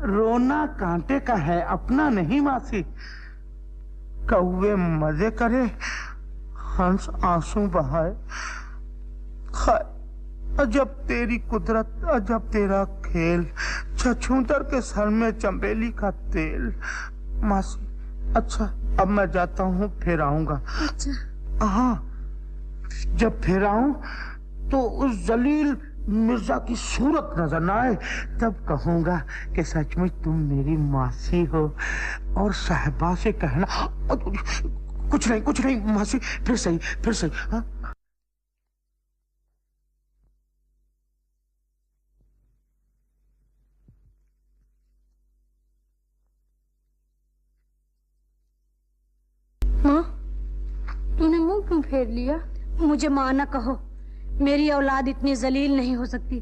रोना कांटे का है, अपना नहीं मासी। कौवे मजे करे, हंस आंसू बहाए। अजब तेरी कुदरत, अजब तेरा खेल। छछूंदर के सर में चंबेली का तेल। मासी, अच्छा अब मैं जाता हूँ, फिर आऊंगा। अच्छा। हाँ, जब फिर आऊं तो उस जलील मिर्जा की सूरत नजर ना आए, तब कहूंगा कि सचमुच तुम मेरी मासी हो। और साहिबा से कहना कुछ नहीं मासी, फिर सही हाँ? माँ, तूने मुंह क्यों फेर लिया? मुझे माँ न कहो। मेरी औलाद इतनी जलील नहीं हो सकती,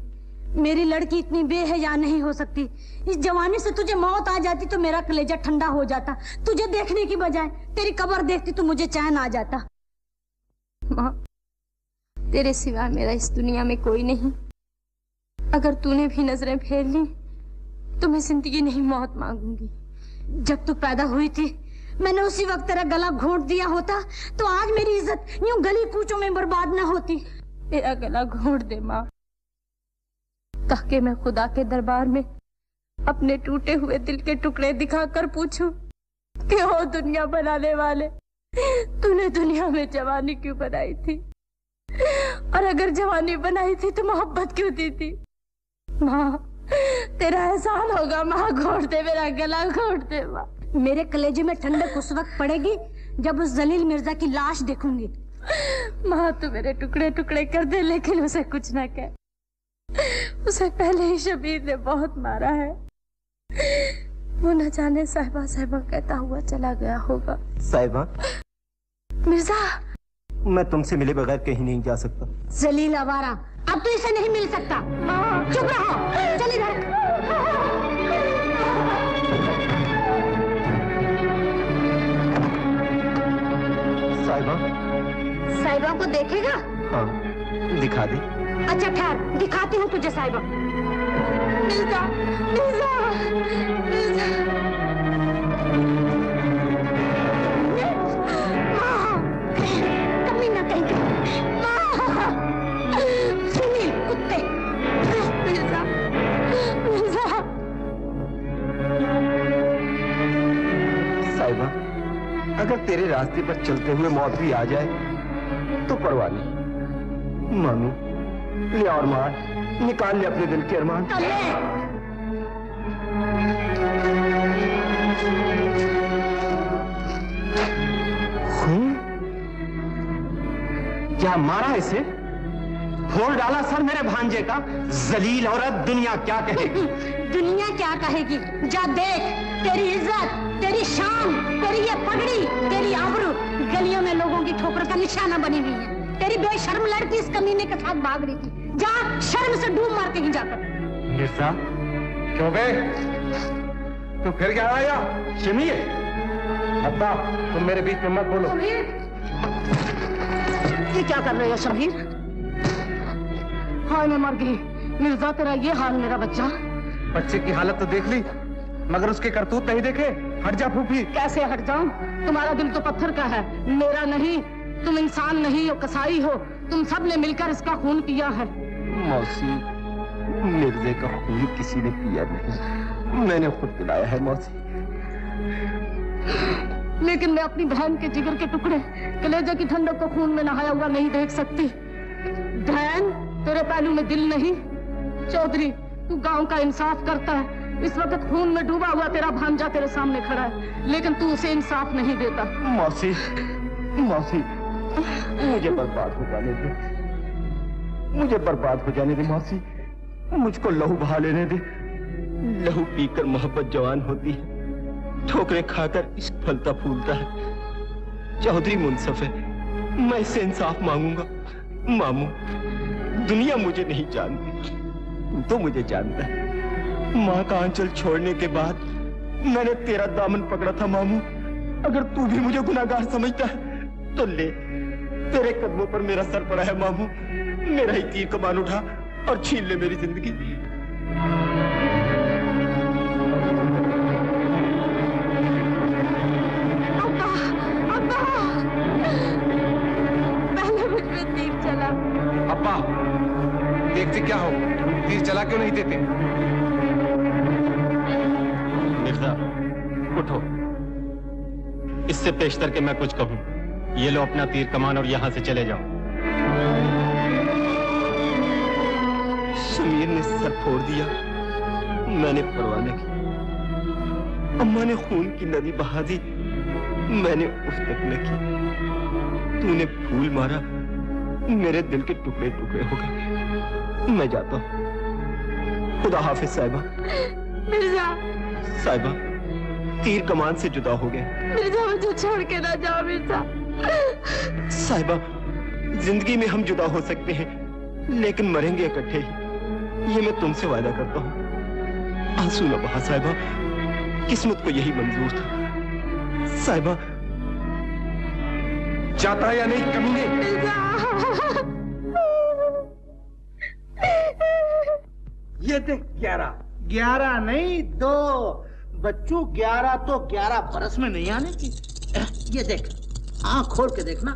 मेरी लड़की इतनी बेहया नहीं हो सकती। इस जवानी से तुझे मौत आ जाती तो मेरा कलेजा ठंडा हो जाता। तुझे देखने की बजाय तेरी कब्र देखती तो मुझे चैन आ जाता। माँ, तेरे सिवा मेरा इस दुनिया में कोई नहीं। अगर तूने भी नजरें फेर ली तो मैं जिंदगी नहीं मौत मांगूंगी। जब तू पैदा हुई थी मैंने उसी वक्त तेरा गला घोंट दिया होता तो आज मेरी इज्जत यूं गली कूचों में बर्बाद न होती। मेरा गला घोंट दे माँ, ताकि मैं खुदा के दरबार में अपने टूटे हुए दिल के टुकड़े दिखाकर पूछूं कि ओ दुनिया बनाने वाले, तूने दुनिया में जवानी क्यों बनाई थी? और अगर जवानी बनाई थी तो मोहब्बत क्यों दी थी? माँ, तेरा एहसान होगा माँ, घोंट दे मेरा गला, घोंट दे माँ। मेरे कलेजे में ठंडक उस वक्त पड़ेगी जब उस जलील मिर्जा की लाश देखूंगी। माँ, तू मेरे टुकड़े टुकड़े कर दे, लेकिन उसे कुछ ना कह। उसे पहले ही शबीर ने बहुत मारा है। वो न जाने साहिबा साहिबा कहता हुआ चला गया होगा। साहिबा, मिर्जा, मैं तुमसे मिले बगैर कहीं नहीं जा सकता। जलील आवारा, अब तो इसे नहीं मिल सकता। चुप रहो, चल इधर। साहिबा को देखेगा? हाँ, दिखा दे। अच्छा ठहर, दिखाती हूँ तुझे साहिबा। मिर्जा, मिर्जा, मिर्जा। कमी ना कहीं। सुनी कुत्ते। मिर्जा, मिर्जा। साहिबा, अगर तेरे रास्ते पर चलते हुए मौत भी आ जाए तो परवाह नहीं। मानू, ले और मार, निकाल ले अपने दिल के अरमान। क्या मारा इसे? फोड़ डाला सर मेरे भांजे का। जलील औरत, दुनिया क्या कहेगी? दुनिया क्या कहेगी? जा देख, तेरी इज्जत, तेरी शान, तेरी ये पगड़ी, तेरी आबरू गलियों में लोगों की ठोकर का निशाना बनी हुई है। तेरी बेशर्म लड़की इस कमीने के साथ भाग रही थी। जा, शर्म से डूब मार कहीं जाकर। मिर्जा, क्यों बे? तू फिर क्या आया? शमीर, अब्बा, तुम मेरे बीच में मत बोलो। ये क्या कर रहे हो शमीर? हाय, मैं मर गई। मिर्जा, तेरा ये हाल मेरा बच्चा। बच्चे की हालत तो देख ली, मगर उसके करतूत नहीं देखे। हट जा फूफी। कैसे हट जाऊं? तुम्हारा दिल तो पत्थर का है, मेरा नहीं। तुम इंसान नहीं हो, कसाई हो। तुम सब ने मिलकर इसका खून पिया है। मौसी, मिर्जे का खून किसी ने पिया नहीं, मैंने खुद पिलाया है मौसी। लेकिन मैं अपनी बहन के जिगर के टुकड़े, कलेजे की ठंडक को खून में नहाया हुआ नहीं देख सकती। बहन, तेरे पहलू में दिल नहीं। चौधरी, तू गांव का इंसाफ करता है। इस वक्त खून में डूबा हुआ तेरा भांजा तेरे सामने खड़ा है, लेकिन तू उसे इंसाफ नहीं देता। मौसी, मौसी, मुझे बर्बाद हो जाने दे, मुझे बर्बाद हो जाने दे मौसी। मुझको लहू बहा लेने दे। लहू पीकर मोहब्बत जवान होती है, ठोकरें खाकर इश्क फलता फूलता है। चौधरी मुंसफ है, मैं इससे इंसाफ मांगूंगा। मामू, दुनिया मुझे नहीं जानती, तू तो मुझे जानता है। माँ का आंचल छोड़ने के बाद मैंने तेरा दामन पकड़ा था मामू। अगर तू भी मुझे गुनाहगार समझता है तो ले, तेरे कदमों पर मेरा सर पड़ा है मामू। मेरा ही तीर कमान उठा और छीन ले मेरी जिंदगी। अब्बा, अब्बा, पहले मुझ पे तीर चला। अब्बा, देखते क्या हो, तीर चला क्यों नहीं देते? मिर्जा, उठो। इससे पेशतर के मैं कुछ कहूं। ये लो अपना तीर कमान और यहां से चले जाओ। अमीर ने सर फोड़ दिया, मैंने परवाह न की। अम्मा ने खून की नदी बहा दी, मैंने उस तक न की। तूने फूल मारा, मेरे दिल के टुकड़े टुकड़े हो गए। मैं जाता हूँ। खुदा हाफिज साहिबा। मिर्जा। साहिबा, तीर कमान से जुदा हो गए। मिर्जा मुझे छोड़ के ना जाओ मिर्जा। साहिबा, जिंदगी में हम जुदा हो सकते हैं, लेकिन मरेंगे इकट्ठे ही। ये मैं तुमसे वादा करता हूँ। आंसू न बहा साहिबा, किस्मत को यही मंजूर था। साहिबा, जाता या नहीं कमीने? ये देख 11 नहीं 2 बच्चों, 11 तो 11 बरस में नहीं आने की। ये देख, आँख खोल के देखना।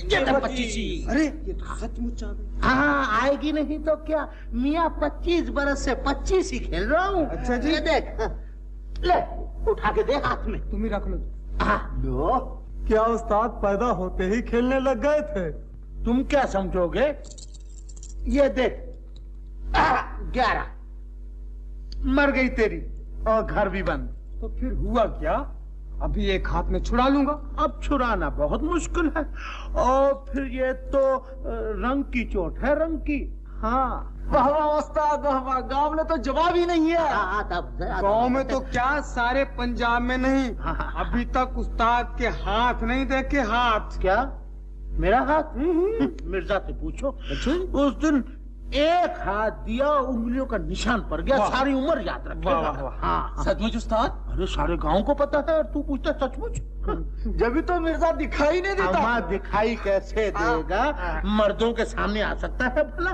ये 25। अरे ये तो सचमुच आ गई। हाँ, आएगी नहीं तो क्या, मियाँ 25 बरस से 25 ही खेल रहा हूँ। अच्छा जी। ये देख, ले उठा के दे हाथ में। तुम ही रख लो। लो। क्या उस्ताद पैदा होते ही खेलने लग गए थे? तुम क्या समझोगे? ये देख 11 मर गई तेरी और घर भी बंद। तो फिर हुआ क्या? अभी एक हाथ में छुड़ा लूंगा। अब छुड़ाना बहुत मुश्किल है, और फिर ये तो रंग की चोट है, रंग की। हाँ। वाह वाह उस्ताद, वाह वाह, गाँव में तो जवाब ही नहीं है। गाँव में तो क्या, सारे पंजाब में नहीं। अभी तक उस्ताद के हाथ नहीं देखे। हाथ क्या? मेरा हाथ? मिर्जा से पूछो। उस दिन एक हाथ दिया, उंगलियों का निशान पड़ गया, सारी उम्र याद रखेगा। हाँ, सचमुच उस्ताद? अरे सारे गांव को पता है और तू पूछता सचमुच? जब भी तो मिर्जा दिखाई नहीं देता। अम्मा दिखाई कैसे देगा? मर्दों के सामने आ सकता है भला?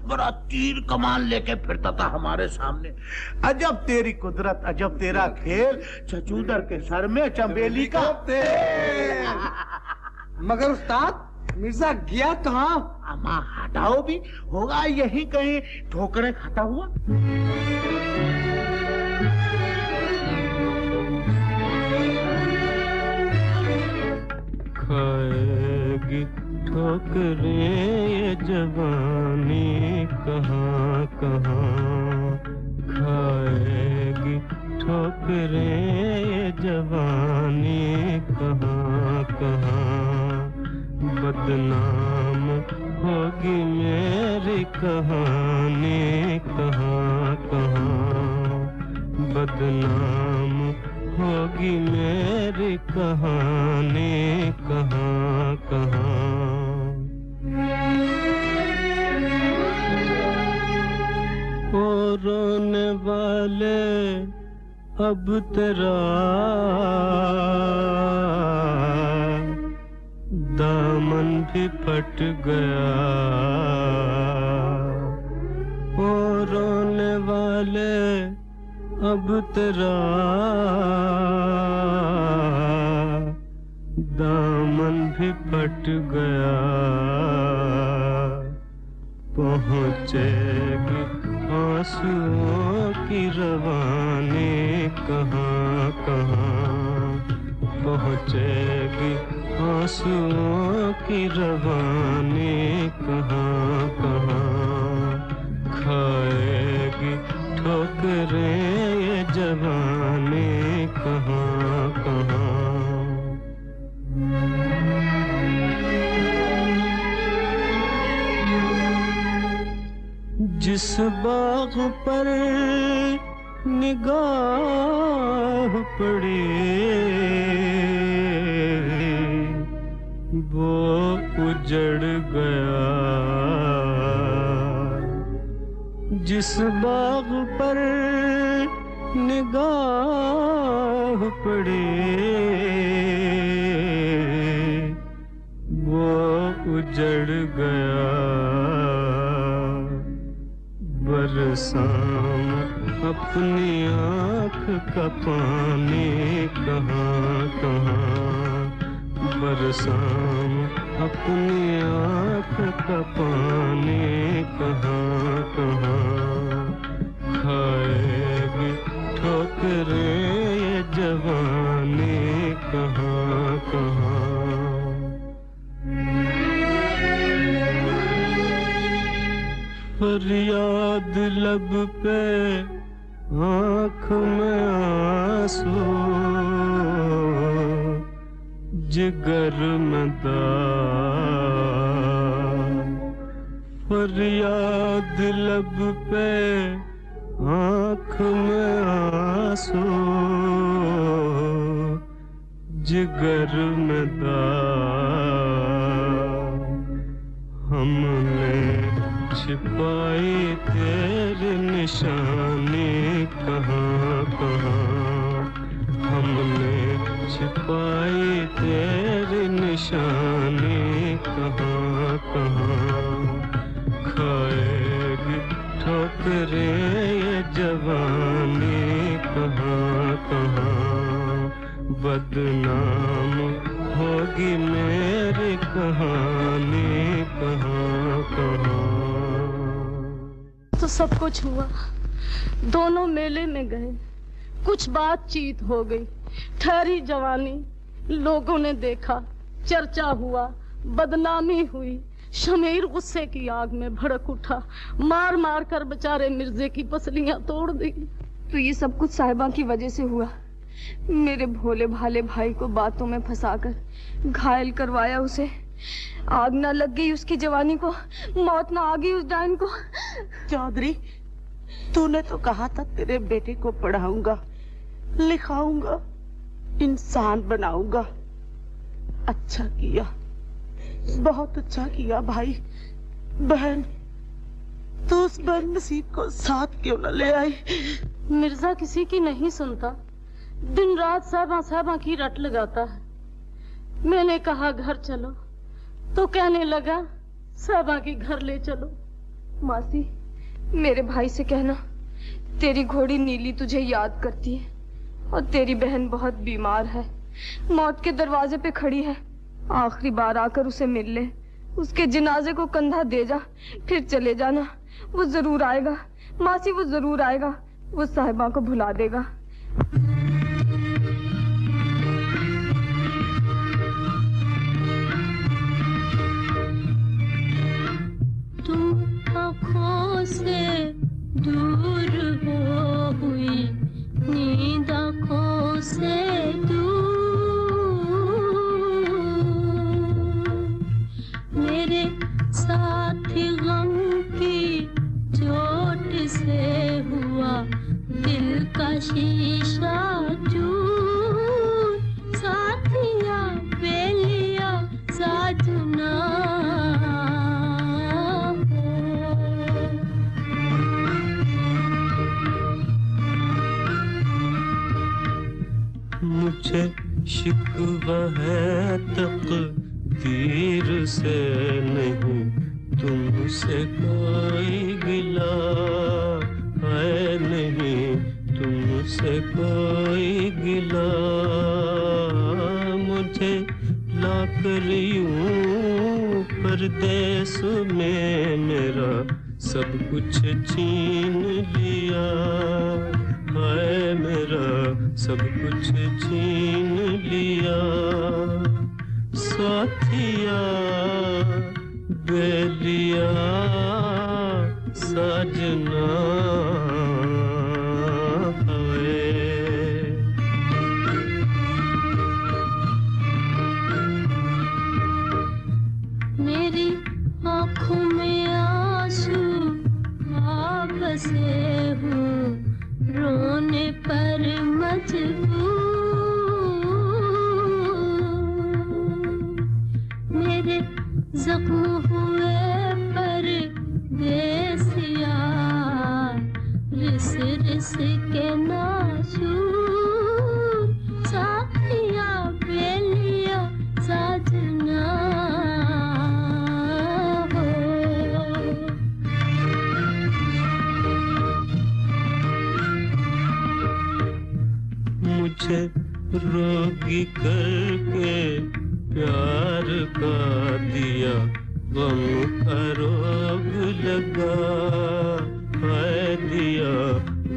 बड़ा तीर कमान लेके फिरता था हमारे सामने। अजब तेरी कुदरत, अजब तेरा खेल। चचूदर के सर में चंबेली का तेल। मगर उस्ताद, मिर्जा गया कहाँ? अम्मा हटाओ भी, होगा यही कहीं ठोकरें खाता हुआ। खाएगी ठोकरें ये जवानी कहाँ कहाँ, खाएगी ठोकरें ये जवानी कहाँ कहाँ। बदनाम होगी मेरी कहानी कहाँ कहाँ, बदनाम होगी मेरी कहानी कहाँ कहाँ। ओ रोने वाले अब तेरा दामन भी फट गया। ओ रोने वाले अब तेरा दामन भी फट गया। पहुँचेगी आंसुओं की रवानी कहाँ कहाँ, पहुँचेगी आंसुओं की रवानी कहाँ कहाँ। खाएगी ठोकरें ये जवानी कहाँ कहाँ। जिस बाग पर निगाह पड़ी वो उजड़ गया। जिस बाग पर निगाह पड़ी वो उजड़ गया। बरसाम अपनी आँख का पानी कहाँ कहाँ, बरसाम अपनी आँख का पानी कहाँ कहाँ। खाएगी ठोकरें ये जवानी कहाँ कहाँ। आँख में आंसू, जिगर में दाग, फरियाद लब पे, आँख में आंसू, जिगर में दाग। हमने छिपाई तेरी निशानी कहाँ कहाँ, हमने छिपाई तेरी निशानी कहाँ कहाँ। खाएगी ठोकरें ये जवानी कहाँ कहाँ, बदनाम होगी मेरी कहानी कहाँ कहाँ। तो सब कुछ हुआ, दोनों मेले में गए, कुछ बातचीत हो गई, ठहरी जवानी, लोगों ने देखा, चर्चा हुआ, बदनामी हुई। शमीर गुस्से की आग में भड़क उठा, मार मार कर बेचारे मिर्जे की पसलियां तोड़ दी। तो ये सब कुछ साहिबा की वजह से हुआ। मेरे भोले भाले भाई को बातों में फंसाकर घायल करवाया उसे। आग ना लग गई उसकी जवानी को, मौत ना आ गई उस डायन को। चौधरी, तूने तो कहा था तेरे बेटे को पढ़ाऊंगा, लिखाऊंगा, इंसान बनाऊंगा। अच्छा किया, बहुत अच्छा किया भाई। बहन, तू उस बदनसीब को साथ क्यों न ले आई? मिर्जा किसी की नहीं सुनता, दिन रात साहबा साहबा की रट लगाता है। मैंने कहा घर चलो, तो कहने लगा साहबा के घर ले चलो। मासी, मेरे भाई से कहना तेरी घोड़ी नीली तुझे याद करती है और तेरी बहन बहुत बीमार है, मौत के दरवाजे पे खड़ी है। आखिरी बार आकर उसे मिल ले, उसके जनाजे को कंधा दे जा, फिर चले जाना। वो जरूर आएगा मासी, वो जरूर आएगा, वो साहिबा को भुला देगा। तुम आँखों से दूर हो हुई, नींद आँखों से मेरे साथी गम की चोट से हुआ दिल का शीशा चूर। साथिया बेलिया साजना मुझे शिकवा है तकदीर से नहीं, तुमसे कोई गिला है नहीं, तुमसे कोई गिला। मुझे लाकर यूं परदेस में मेरा सब कुछ छीन लिया है, मेरा सब कुछ छीन लिया। साथिया बेलिया साजना मेरी आँखों में आंसू आप बसे हूँ, रोने पर मजबूर। मेरे जख्म हुए पर देसिया, रिस रिस के नासूर। साथिया बेलिया साजना मुझे रोगी करके प्यार का दिया, गम का रोग लगा है दिया,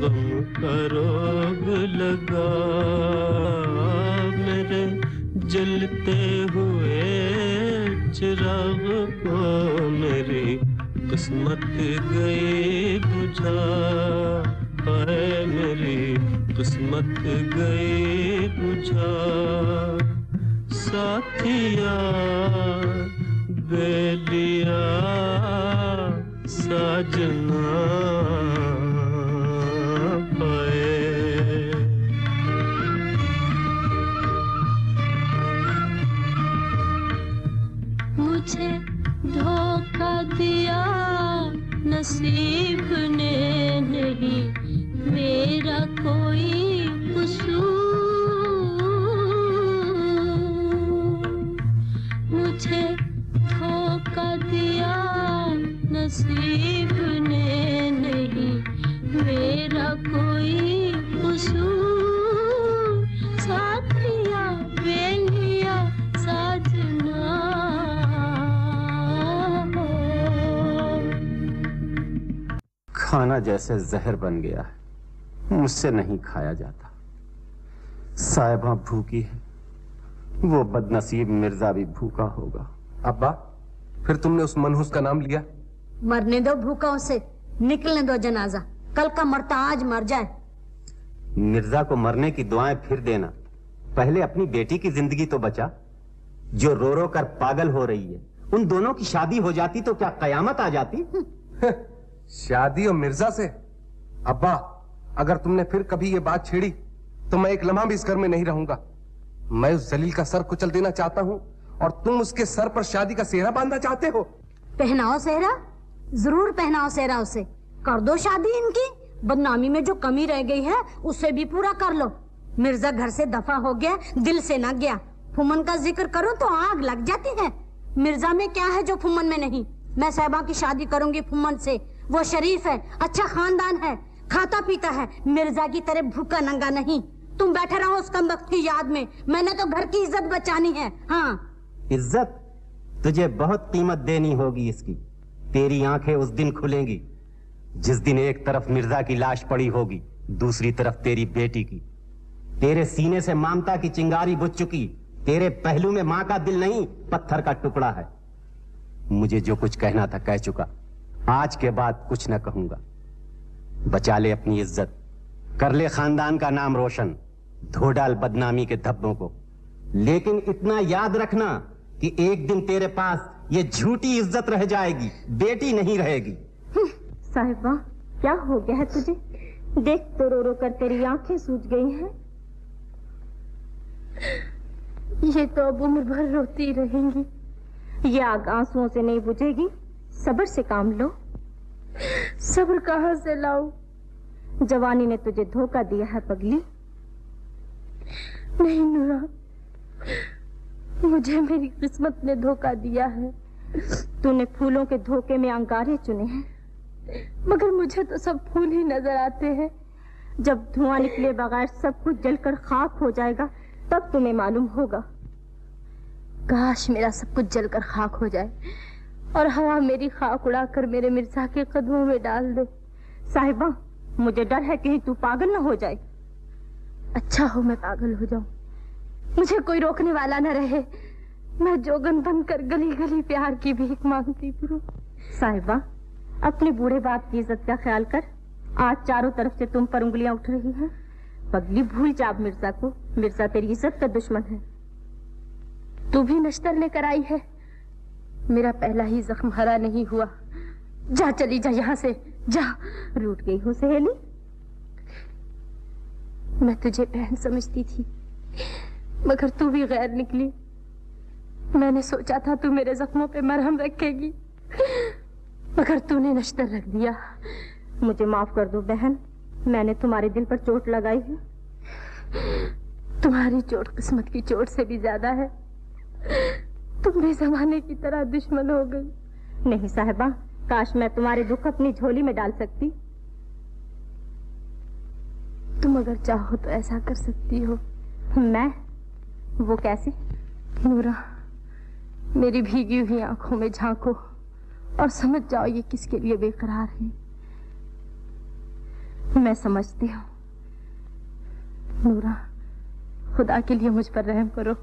गम का रोग लगा। मेरे जलते हुए चिराग को मेरी किस्मत गई बुझा हाय मेरी किस्मत गई बुझा, साथिया बेलिया साजना पाए। मुझे धोखा दिया नसीब ने नहीं, मेरा कोई कसूर। मुझे धोखा दिया नसीब ने नहीं, मेरा कोई कसूर। साथिया बेलिया साजना। खाना जैसे जहर बन गया है, मुझसे नहीं खाया जाता। साहिबा भूखी है, वो बदनसीब मिर्जा भी भूखा होगा। अब्बा, फिर तुमने उस मनहूस का नाम लिया? मरने दो भूखा उसे, निकलने दो जनाजा, कल का मरता आज मर जाए। मिर्जा को मरने की दुआएं फिर देना, पहले अपनी बेटी की जिंदगी तो बचा, जो रो रो कर पागल हो रही है। उन दोनों की शादी हो जाती तो क्या कयामत आ जाती? शादी और मिर्जा से? अब्बा, अगर तुमने फिर कभी ये बात छेड़ी तो मैं एक लम्हा भी इस घर में नहीं रहूंगा। मैं उस जलील का सर कुचल देना चाहता हूँ और तुम उसके सर पर शादी का सेहरा बांधना चाहते हो। पहनाओ सेहरा, जरूर पहनाओ सेहरा उसे। कर दो शादी इनकी, बदनामी में जो कमी रह गई है उसे भी पूरा कर लो। मिर्जा घर से दफा हो गया, दिल से ना गया। फुमन का जिक्र करो तो आग लग जाती है। मिर्जा में क्या है जो फुमन में नहीं? मैं साहिबा की शादी करूंगी फुमन से। वो शरीफ है, अच्छा खानदान है, खाता पीता है, मिर्जा की तरह भूखा नंगा नहीं। तुम बैठे रहो उस कमबख्त की याद में, मैंने तो घर की इज्जत बचानी है। हाँ, इज्जत तुझे बहुत कीमत देनी होगी इसकी। तेरी आंखें उस दिन खुलेंगी जिस दिन एक तरफ मिर्जा की लाश पड़ी होगी, दूसरी तरफ तेरी बेटी की। तेरे सीने से ममता की चिंगारी बुझ चुकी, तेरे पहलू में मां का दिल नहीं पत्थर का टुकड़ा है। मुझे जो कुछ कहना था कह चुका, आज के बाद कुछ न कहूंगा। बचा ले अपनी इज्जत, कर ले खानदान का नाम रोशन, धो डाल बदनामी के धब्बों को। लेकिन इतना याद रखना कि एक दिन तेरे पास ये झूठी इज्जत रह जाएगी, बेटी नहीं रहेगी। साहिबा, क्या हो गया है तुझे? देख तो रो रो कर तेरी आंखें सूज गई हैं। ये तो अब उम्र भर रोती रहेंगी। ये आग आंसुओं से नहीं बुझेगी। सब्र से काम लो। सब्र कहाँ से लाऊं? जवानी ने तुझे धोखा दिया है पगली। नहीं नूरा, मुझे मेरी किस्मत ने धोखा दिया है। तूने फूलों के धोखे में अंगारे चुने हैं, मगर मुझे तो सब फूल ही नजर आते हैं। जब धुआं निकले बगैर सब कुछ जलकर खाक हो जाएगा तब तुम्हें मालूम होगा। काश मेरा सब कुछ जलकर खाक हो जाए और हवा मेरी खाक उड़ाकर मेरे मिर्जा के कदमों में डाल दे। साहिबा, मुझे डर है कहीं तू पागल न हो जाए। अच्छा हो मैं पागल हो जाऊं, मुझे कोई रोकने वाला न रहे। मैं जोगन बनकर गली गली प्यार की भीख मांगती फिरूं। साहिबा, अपने बूढ़े बाप की इज्जत का ख्याल कर। आज चारों तरफ से तुम पर उंगलियां उठ रही हैं। पगली, भूल जा मिर्जा को। मिर्जा तेरी इज्जत का दुश्मन है। तू भी नश्तर लेकर आई है। मेरा पहला ही जख्म हरा नहीं हुआ। जा, चली जा यहाँ से, जा। रूठ गई हूँ सहेली। मैं तुझे बहन समझती थी, मगर तू भी गैर निकली। मैंने सोचा था तू मेरे जख्मों पे मरहम रखेगी, मगर तूने नश्तर रख दिया। मुझे माफ कर दो बहन, मैंने तुम्हारे दिल पर चोट लगाई है। तुम्हारी चोट किस्मत की चोट से भी ज्यादा है। तुम भी जमाने की तरह दुश्मन हो गई। नहीं साहिबा, काश मैं तुम्हारे दुख अपनी झोली में डाल सकती। तुम अगर चाहो तो ऐसा कर सकती हो। मैं? वो कैसे? नूरा, मेरी भीगी हुई आंखों में झांको और समझ जाओ ये किसके लिए बेकरार है। मैं समझती हूँ। नूरा, खुदा के लिए मुझ पर रहम करो,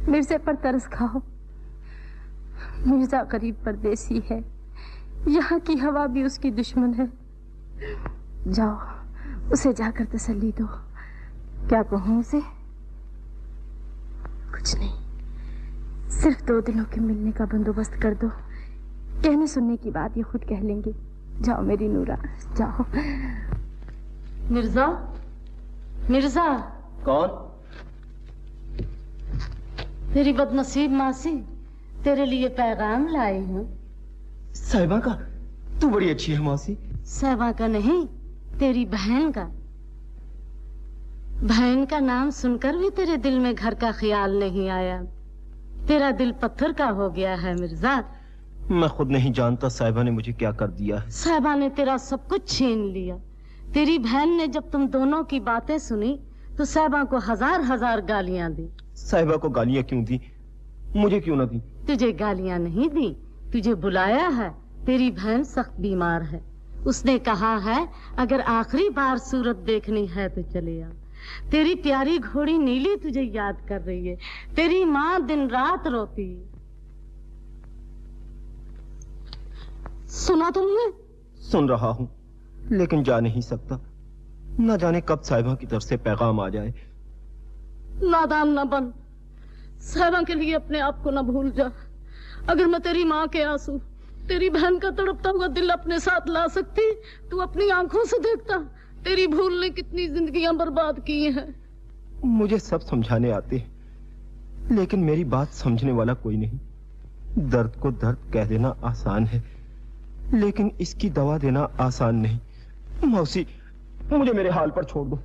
मिर्जे पर तरस खाओ। मिर्जा गरीब परदेसी है, यहाँ की हवा भी उसकी दुश्मन है। जाओ, उसे जाकर तसल्ली दो। क्या कहूं उसे? कुछ नहीं, सिर्फ 2 दिनों के मिलने का बंदोबस्त कर दो। कहने सुनने की बात ये खुद कह लेंगे। जाओ मेरी नूरा, जाओ। मिर्जा, मिर्जा। कौन? तेरी बदनसीब मासी तेरे लिए पैगाम लाई हूँ। साहिबा का? तू बड़ी अच्छी है मौसी। साहिबा का नहीं, तेरी बहन का। बहन का नाम सुनकर भी तेरे दिल में घर का ख्याल नहीं आया। तेरा दिल पत्थर का हो गया है मिर्जा। मैं खुद नहीं जानता साहिबा ने मुझे क्या कर दिया है। साहिबा ने तेरा सब कुछ छीन लिया। तेरी बहन ने जब तुम दोनों की बातें सुनी तो साहिबा को 1000 गालियां दी। साहिबा को गालियां क्यों दी? मुझे क्यों ना दी? तुझे गालियां नहीं दी, तुझे बुलाया है। तेरी बहन सख्त बीमार है। उसने कहा है अगर आखिरी बार सूरत देखनी है तो चले आ। तेरी प्यारी घोड़ी नीली तुझे याद कर रही है। तेरी माँ दिन रात रोती है। सुना तुमने? सुन रहा हूँ, लेकिन जा नहीं सकता। न जाने कब साहिबा की तरफ से पैगाम आ जाए। नादान न बन। साहिबा के लिए अपने आप को न भूल जा। अगर मैं तेरी माँ के आंसू, तेरी बहन का तड़पता हुआ दिल अपने साथ ला सकती, तू अपनी आंखों से देखता तेरी भूल ने कितनी जिंदगियां बर्बाद की हैं। मुझे सब समझाने आते हैं, लेकिन मेरी बात समझने वाला कोई नहीं। दर्द को दर्द कह देना आसान है, लेकिन इसकी दवा देना आसान नहीं। मौसी, मुझे मेरे हाल पर छोड़ दो।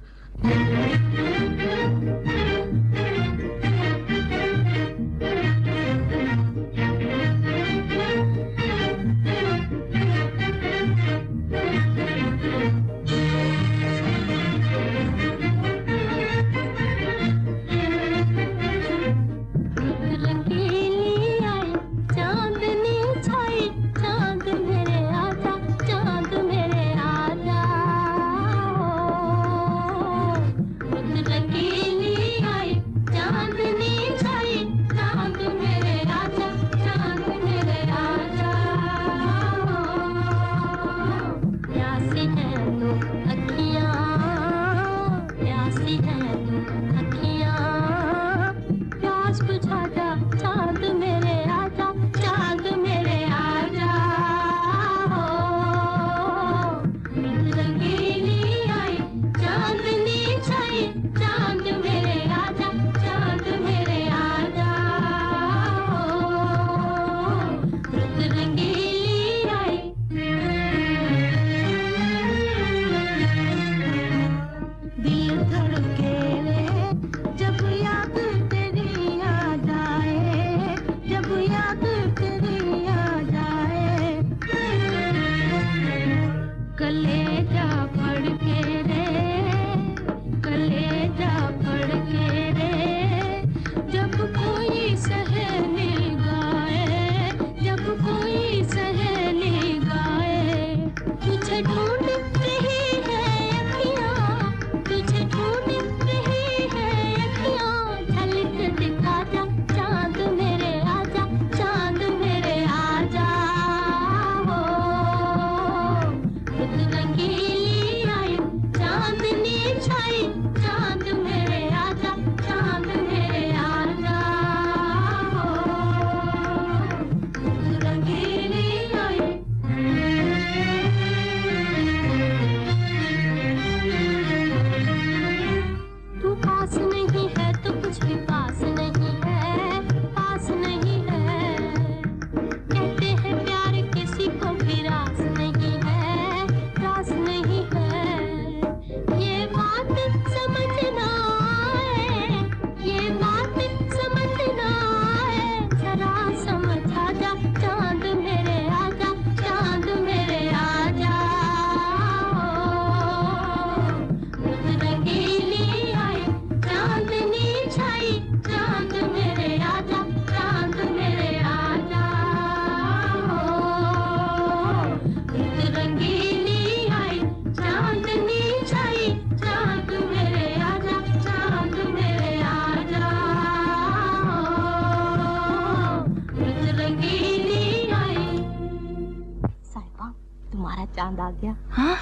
चांद आ गया। हाँ,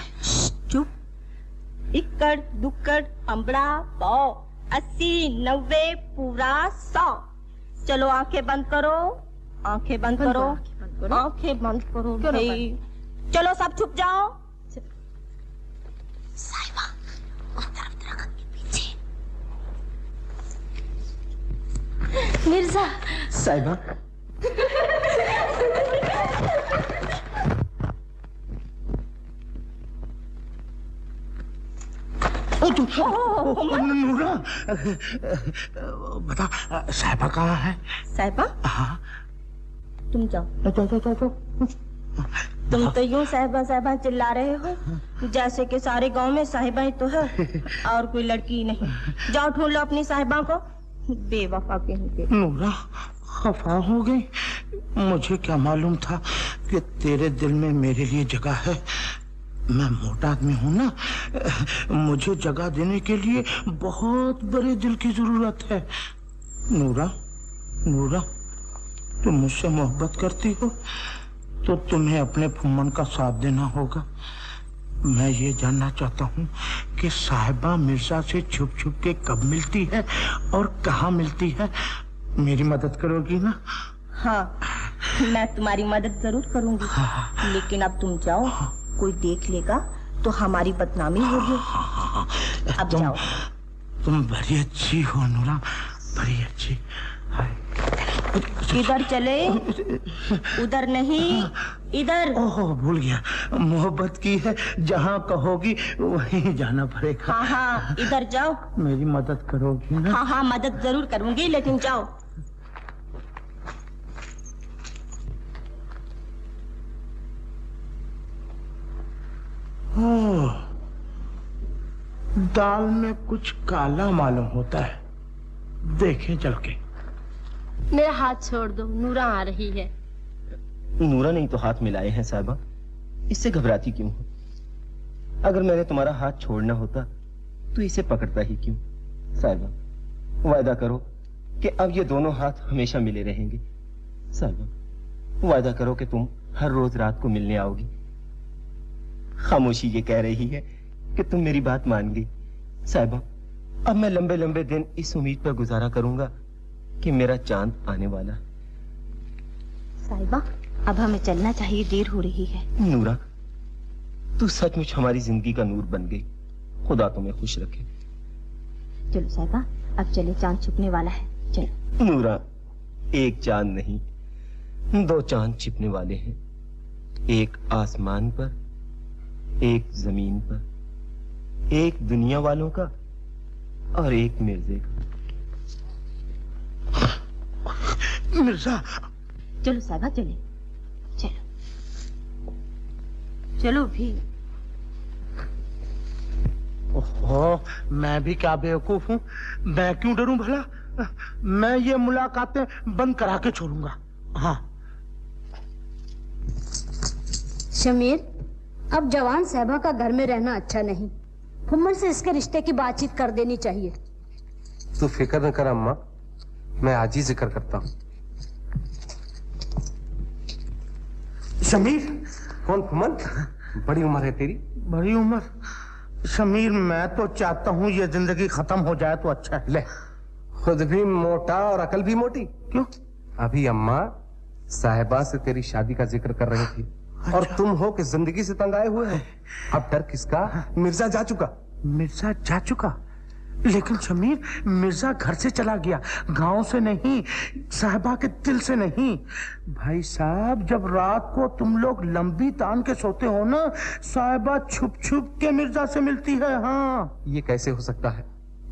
चुप। एक इक्कड़ दुक्कड़ अम्बड़ा पाव 80 90 पूरा 100। चलो आंखें बंद करो, आंखें बंद करो, आंखें बंद करो भाई। चलो सब छुप जाओ। साहिबा उस तरफ दरख्त के पीछे। मिर्जा। साहिबा नूरा, बता साहिबा कहाँ है? साहिबा? हाँ। तुम जाओ। तुम तो यूं साहिबा साहिबा चिल्ला रहे हो जैसे कि सारे गांव में साहिबा ही तो है और कोई लड़की नहीं। जाओ ढूंढ लो अपनी साहिबा को, बेवफा कहीं के। नूरा खफा हो गई। मुझे क्या मालूम था कि तेरे दिल में मेरे लिए जगह है। मैं मोटा आदमी हूँ ना, मुझे जगह देने के लिए बहुत बड़े दिल की जरूरत है। नूरा, नूरा, तुम मुझसे मोहब्बत करती हो तो तुम्हें अपने फुम्मन का साथ देना होगा। मैं ये जानना चाहता हूँ कि साहिबा मिर्जा से छुप छुप के कब मिलती है और कहाँ मिलती है। मेरी मदद करोगी ना? हाँ, मैं तुम्हारी मदद जरूर करूंगी। लेकिन अब तुम जाओ, कोई देख लेगा तो हमारी बदनामी होगी। अब जाओ। तुम बड़ी अच्छी हो नूरा, बड़ी अच्छी। इधर चले, उधर नहीं, इधर। ओह भूल गया, मोहब्बत की है, जहाँ कहोगी वहीं जाना पड़ेगा। हाँ हाँ, इधर जाओ। मेरी मदद करोगी ना? हाँ हाँ, मदद जरूर करूंगी, लेकिन जाओ। दाल में कुछ काला मालूम होता है, देखें चल के। मेरा हाथ छोड़ दो, नूरा आ रही है। नूरा नहीं तो हाथ मिलाए हैं साहिबा, इससे घबराती क्यों हो? अगर मैंने तुम्हारा हाथ छोड़ना होता तो इसे पकड़ता ही क्यों? साहिबा वायदा करो कि अब ये दोनों हाथ हमेशा मिले रहेंगे। साहिबा वायदा करो कि तुम हर रोज रात को मिलने आओगी। खामोशी ये कह रही है कि तुम मेरी बात मान गई। साहिबा अब मैं लंबे लंबे दिन इस उम्मीद पर गुजारा करूंगा कि मेरा चांद आने वाला। साहिबा अब हमें चलना चाहिए, देर हो रही है। नूरा तू सचमुच हमारी जिंदगी का नूर बन गई, खुदा तुम्हें खुश रखे। चलो साहिबा अब चले, चांद छिपने वाला है। चलो। नूरा एक चांद नहीं, 2 चांद छिपने वाले हैं, एक आसमान पर, एक जमीन पर, एक दुनिया वालों का और एक मिर्जे का। मिर्जा। चलो साहिबा चले, चलो चलो भी। ओहो, मैं भी क्या बेवकूफ हूँ, मैं क्यों डरूं भला? मैं ये मुलाकातें बंद करा के छोड़ूंगा। हाँ। शमीर, अब जवान साहिबा का घर में रहना अच्छा नहीं। फुम्मन से इसके रिश्ते की बातचीत कर देनी चाहिए। तू फिक्र न कर अम्मा, मैं आज ही जिक्र करता हूँ। शमीर। कौन फुम्मन? बड़ी उम्र है तेरी। बड़ी उम्र? शमीर मैं तो चाहता हूँ ये जिंदगी खत्म हो जाए तो अच्छा है। ले, खुद भी मोटा और अकल भी मोटी। क्यों? अभी अम्मा साहिबा से तेरी शादी का जिक्र कर रही थी। और तुम हो कि जिंदगी से तंग आए हुए हो। अब डर किसका? मिर्जा जा चुका। मिर्जा जा चुका? लेकिन शमीर मिर्जा घर से चला गया, गांव से नहीं, साहिबा के दिल से नहीं। भाई साहब जब रात को तुम लोग लंबी तान के सोते हो ना, साहिबा छुप छुप के मिर्जा से मिलती है। हाँ। ये कैसे हो सकता है?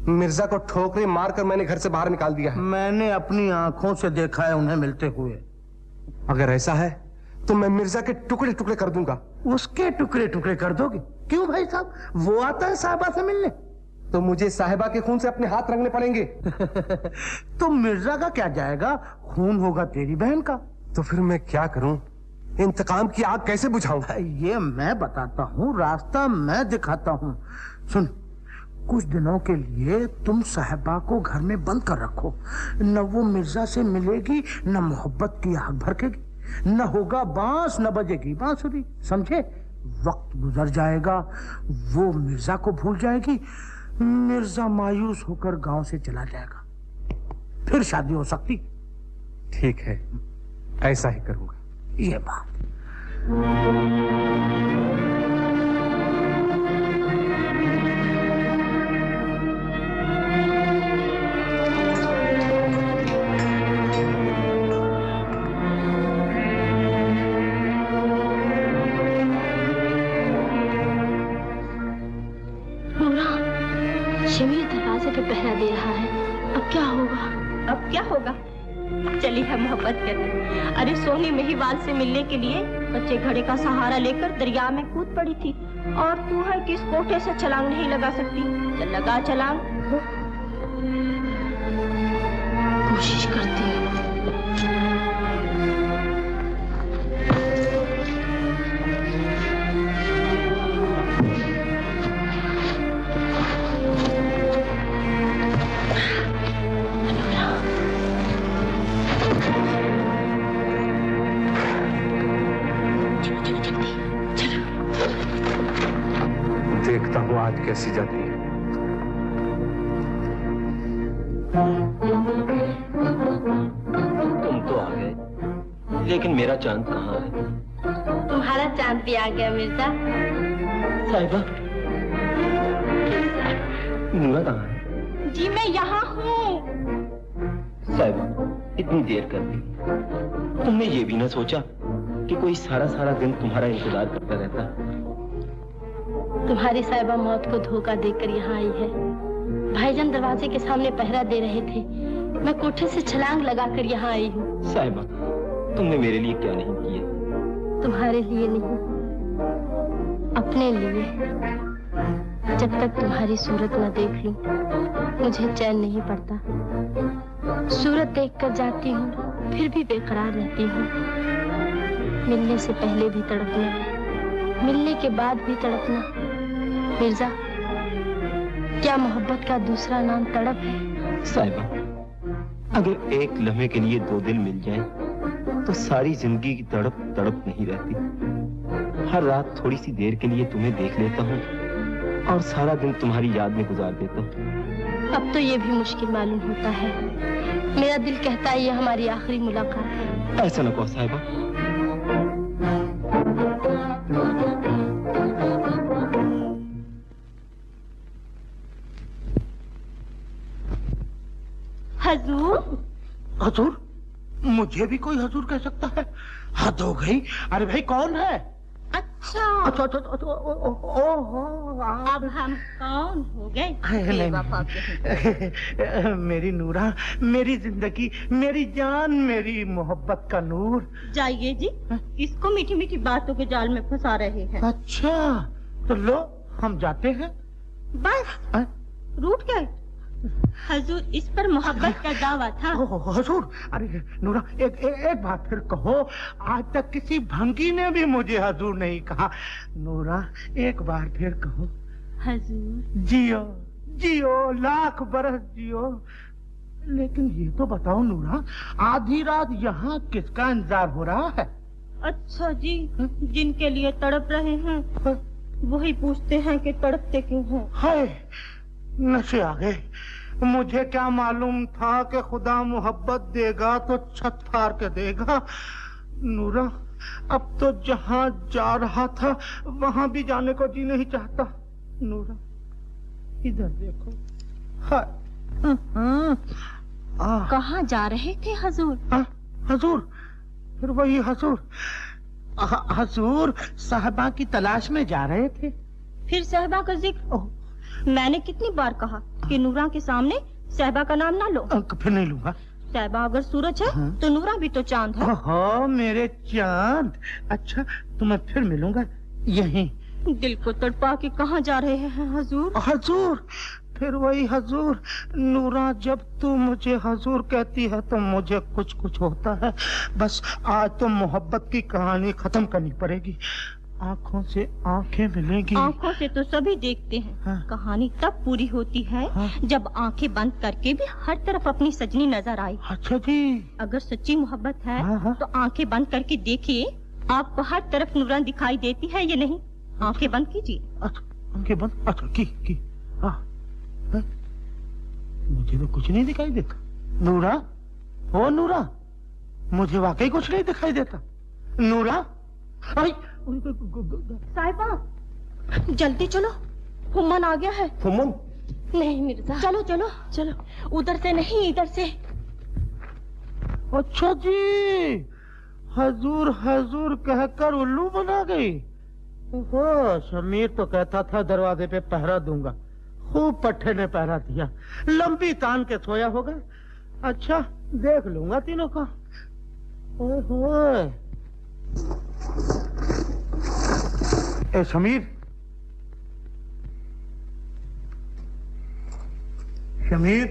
मिर्जा को ठोकरे मारकर मैंने घर से बाहर निकाल दिया है। मैंने अपनी आंखों से देखा है उन्हें मिलते हुए। अगर ऐसा है तो मैं मिर्जा के टुकड़े टुकड़े कर दूंगा। उसके टुकड़े टुकड़े कर दोगे? क्यों भाई साहब, वो आता है साहिबा से मिलने। तो मुझे साहिबा के खून से अपने हाथ रंगने पड़ेंगे। तो मिर्जा का क्या जाएगा, खून होगा तेरी बहन का। तो फिर मैं क्या करूं? इंतकाम की आग कैसे बुझाऊं? ये मैं बताता हूँ, रास्ता मैं दिखाता हूँ। सुन, कुछ दिनों के लिए तुम साहिबा को घर में बंद कर रखो। न वो मिर्जा से मिलेगी, न मोहब्बत की आग भड़केगी, न होगा बांस, न बजेगी बांसुरी। समझे? वक्त गुजर जाएगा, वो मिर्जा को भूल जाएगी, मिर्जा मायूस होकर गांव से चला जाएगा, फिर शादी हो सकती। ठीक है, ऐसा ही करूंगा। ये बात शमीर दरवाजे पे पहरा दे रहा है, अब क्या होगा? अब क्या होगा? चली है मोहब्बत करने। अरे सोनी महिवाल से मिलने के लिए बच्चे घड़े का सहारा लेकर दरिया में कूद पड़ी थी, और तू है कि इस कोठे से छलांग नहीं लगा सकती। चल लगा छलांग। कोशिश करती हूँ। देखता हूँ आज कैसी जाती है। तुम तो आ गए, लेकिन मेरा चांद कहाँ है? तुम्हारा चांद भी आ गया मिर्जा। साहिबा, नूरा कहाँ है? जी मैं यहाँ हूँ। साहिबा, इतनी देर कर दी, तुमने ये भी ना सोचा कि कोई सारा सारा दिन तुम्हारा इंतजार करता रहता। तुम्हारी साहिबा मौत को धोखा देकर यहाँ आई है। भाईजान दरवाजे के सामने पहरा दे रहे थे, मैं कोठे से छलांग लगाकर यहाँ आई हूँ। साहिबा, तुमने मेरे लिए क्या नहीं किया? तुम्हारे लिए नहीं, अपने लिए। जब तक तुम्हारी सूरत न देख लूं, मुझे चैन नहीं पड़ता। सूरत देखकर जाती हूँ, फिर भी बेकरार रहती हूँ। मिलने से पहले भी तड़पना, मिलने के बाद भी तड़पना। मिर्जा, क्या मोहब्बत का दूसरा नाम तड़प है? साहिबा, अगर एक लम्हे के लिए दो दिल मिल जाएं, तो सारी जिंदगी की तड़प तड़प नहीं रहती। हर रात थोड़ी सी देर के लिए तुम्हें देख लेता हूँ और सारा दिन तुम्हारी याद में गुजार देता हूँ। अब तो ये भी मुश्किल मालूम होता है। मेरा दिल कहता है ये हमारी आखिरी मुलाकात है। ऐसा न कहो साहिबा। हजूर? हजूर? मुझे भी कोई हजूर कह सकता है? हद हो गई। अरे भाई कौन है? अच्छा, ओहो, अब हम कौन हो गए? मेरी नूरा, मेरी जिंदगी, मेरी जान, मेरी मोहब्बत का नूर। जाइए जी, इसको मीठी मीठी बातों के जाल में फंसा रहे हैं। अच्छा, तो लो हम जाते हैं। बस रूठ गए? हजूर, इस पर मोहब्बत का दावा था। हजूर, अरे नूरा, एक बात फिर कहो। आज तक किसी भंगी ने भी मुझे हजूर नहीं कहा। नूरा, एक बार फिर कहो। हजूर। जियो जियो, लाख बरस जियो। लेकिन ये तो बताओ नूरा, आधी रात यहाँ किसका इंतजार हो रहा है? अच्छा जी, जिनके लिए तड़प रहे हैं वही पूछते हैं कि तड़पते क्यों हैं। हाय, नशे आ गए। मुझे क्या मालूम था कि खुदा मोहब्बत देगा तो छत फाड़ के देगा। नूरा, अब तो जहाँ जा रहा था वहाँ भी जाने को जी नहीं चाहता। नूरा, इधर देखो। कहाँ जा रहे थे हजूर? हजूर, फिर वही हजूर। हजूर, साहबा की तलाश में जा रहे थे। फिर साहबा का जिक्र? मैंने कितनी बार कहा कि नूरा के सामने साहबा का नाम ना लो। फिर नहीं लूंगा। साहबा अगर सूरज है तो नूरा भी तो चांद है। ओहो, मेरे चांद। अच्छा, तो मैं फिर मिलूंगा यहीं। दिल को तड़पा के कहाँ जा रहे हैं हजूर? हजूर, फिर वही हजूर। नूरा, जब तू मुझे हजूर कहती है तो मुझे कुछ कुछ होता है। बस आज तो मोहब्बत की कहानी खत्म करनी पड़ेगी। आंखों से आंखें मिलेंगी। आंखों से तो सभी देखते हैं। हाँ। कहानी तब पूरी होती है हाँ। जब आंखें बंद करके भी हर तरफ अपनी सजनी नजर आई। अच्छा जी। अगर सच्ची मोहब्बत है हाँ। तो आंखें बंद करके देखिए, आपको हर तरफ नूरान दिखाई देती है या नहीं? आंखें बंद कीजिए। आंखें बंद, अच्छा की हाँ। मुझे तो कुछ नहीं दिखाई देता। नूरा, ओ नूरा, मुझे वाकई कुछ नहीं दिखाई देता। नूरा, साहिबा जल्दी चलो, हुम्मन आ गया है। हुम्मन? नहीं मिर्जा, चलो चलो चलो, उधर से नहीं इधर से। अच्छा जी, हजूर हजूर कहकर उल्लू बना गई। ओहो, शमीर तो कहता था दरवाजे पे पहरा दूंगा, खूब पट्टे ने पहरा दिया, लंबी तान के सोया होगा। अच्छा देख लूंगा तीनों का। ओहो, ए शमीर, शमीर,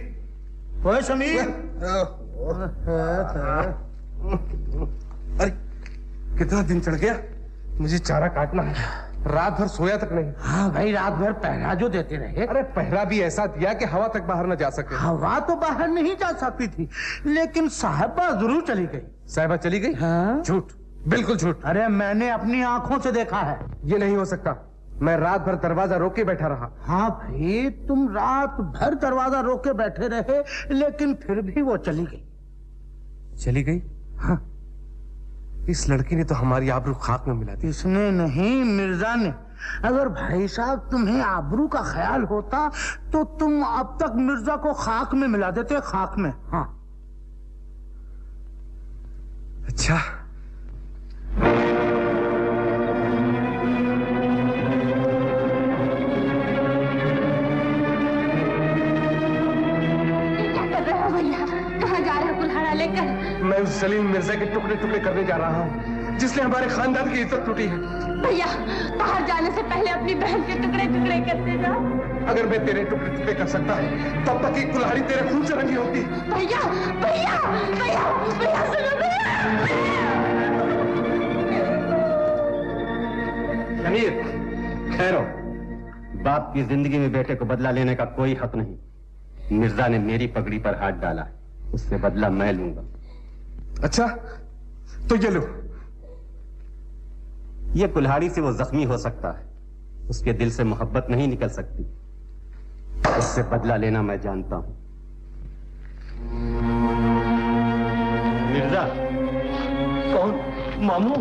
ओए शमीर। अरे कितना दिन चढ़ गया, मुझे चारा काटना है, रात भर सोया तक नहीं। हाँ भाई, रात भर पहरा जो देते रहे। अरे पहरा भी ऐसा दिया कि हवा तक बाहर न जा सके। हवा तो बाहर नहीं जा सकती थी, लेकिन साहिबा जरूर चली गई। साहिबा चली गई? हाँ? झूठ, बिल्कुल झूठ। अरे मैंने अपनी आंखों से देखा है। ये नहीं हो सकता, मैं रात भर दरवाजा रोक के बैठा रहा। हाँ भाई, तुम रात भर दरवाजा रोक के बैठे रहे, लेकिन फिर भी वो चली गई। चली गई? हाँ। इस लड़की ने तो हमारी आबरू खाक में मिला दी। इसने नहीं, मिर्जा ने। अगर भाई साहब तुम्हें आबरू का ख्याल होता तो तुम अब तक मिर्जा को खाक में मिला देते, खाक में। हाँ। अच्छा, मैं उस सलीम मिर्जा के टुकड़े टुकड़े करने जा रहा हूँ, जिसने हमारे खानदान की इज्जत लूटी है। भैया, बाहर जाने से पहले अपनी बहन के टुकड़े टुकड़े करते जाओ। अगर मैं तेरे टुकड़े टुकड़े कर सकता तब तक की कुल्हाड़ी तेरे खून से रंगी होती। भैया भैया भैया भैया सुनो भैया। शमीर, खैर हो, बाप की जिंदगी में बेटे को बदला लेने का कोई हक नहीं। मिर्जा ने मेरी पगड़ी पर हाथ डाला, उससे बदला मैं लूंगा। अच्छा, तो ये लो। ये कुल्हाड़ी से वो जख्मी हो सकता है, उसके दिल से मोहब्बत नहीं निकल सकती। उससे बदला लेना मैं जानता हूं। मिर्जा। कौन? मामू?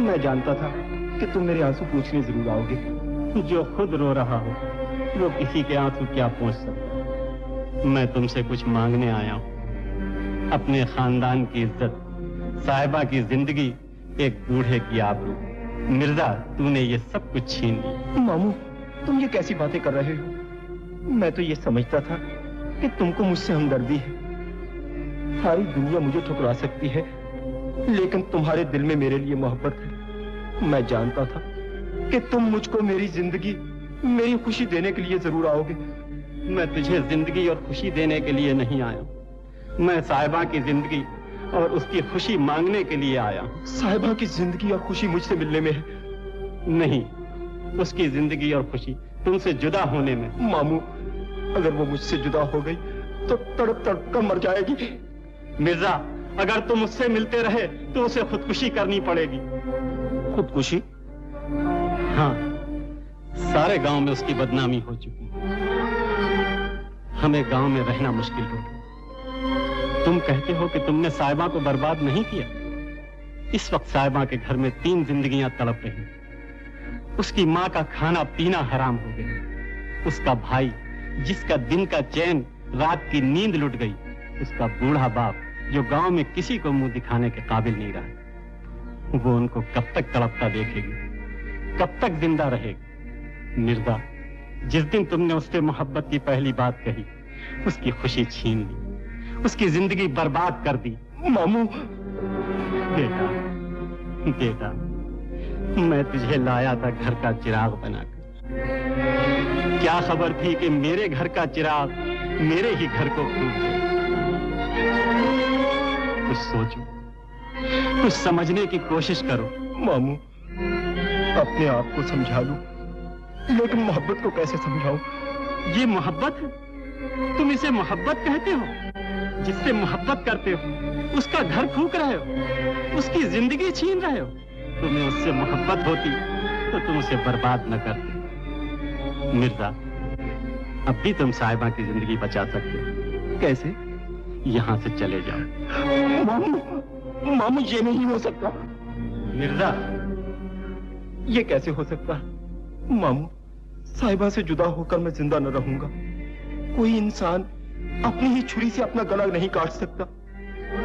मैं जानता था कि तुम मेरे आंसू पूछने जरूर आओगे। जो खुद रो रहा हो वो किसी के आंसू क्या पूछ सकता। मैं तुमसे कुछ मांगने आया हूं, अपने खानदान की इज्जत, साहिबा की जिंदगी, एक बूढ़े की आबरू। मिर्जा, तूने ये सब कुछ छीन लिया। मामू, तुम ये कैसी बातें कर रहे हो? मैं तो ये समझता था कि तुमको मुझसे हमदर्दी है। सारी दुनिया मुझे ठुकरा सकती है, लेकिन तुम्हारे दिल में मेरे लिए मोहब्बत है। मैं जानता था कि तुम मुझको मेरी जिंदगी, मेरी खुशी देने के लिए जरूर आओगे। मैं तुझे जिंदगी और खुशी देने के लिए नहीं आया, मैं साहिबा की जिंदगी और उसकी खुशी मांगने के लिए आया। साहिबा की जिंदगी और खुशी मुझसे मिलने में है? नहीं, उसकी जिंदगी और खुशी तुमसे जुदा होने में। मामू, अगर वो मुझसे जुदा हो गई तो तड़प तड़प कर मर जाएगी। मिर्जा, अगर तुम उससे मिलते रहे तो उसे खुदकुशी करनी पड़ेगी। खुदकुशी? हाँ, सारे गांव में उसकी बदनामी हो चुकी है। हमें गांव में रहना मुश्किल हो गया। तुम कहते हो कि तुमने साहिबा को बर्बाद नहीं किया। इस वक्त साहिबा के घर में 3 जिंदगियां तड़प रही। उसकी माँ का खाना पीना हराम हो गया, उसका भाई जिसका दिन का चैन, रात की नींद लुट गई, उसका बूढ़ा बाप जो गांव में किसी को मुंह दिखाने के काबिल नहीं रहा। वो उनको कब तक तड़पता देखेगी, कब तक जिंदा रहेगी। मिर्जा, जिस दिन तुमने उससे मोहब्बत की पहली बात कही, उसकी खुशी छीन ली, उसकी जिंदगी बर्बाद कर दी। मामू। बेटा, बेटा, मैं तुझे लाया था घर का चिराग बनाकर। क्या खबर थी कि मेरे घर का चिराग मेरे ही घर को फूंक दे। कुछ सोचो, कुछ समझने की कोशिश करो। मामू, अपने आप को समझा लूं, लेकिन मोहब्बत को कैसे समझाऊं? ये मोहब्बत है? तुम इसे मोहब्बत कहते हो? जिससे मोहब्बत करते हो उसका घर फूंक रहे हो, उसकी जिंदगी छीन रहे हो। तुम्हें उससे मोहब्बत होती तो तुम उसे बर्बाद न करते। मिर्जा, अब भी तुम साहिबा की जिंदगी बचा सकते हो। कैसे? यहाँ से चले जाओ। मामू, मामू ये नहीं हो सकता। मिर्जा, ये कैसे हो सकता? मामू, साहिबा से जुदा होकर मैं जिंदा न रहूंगा। कोई इंसान अपनी ही छुरी से अपना गला नहीं काट सकता,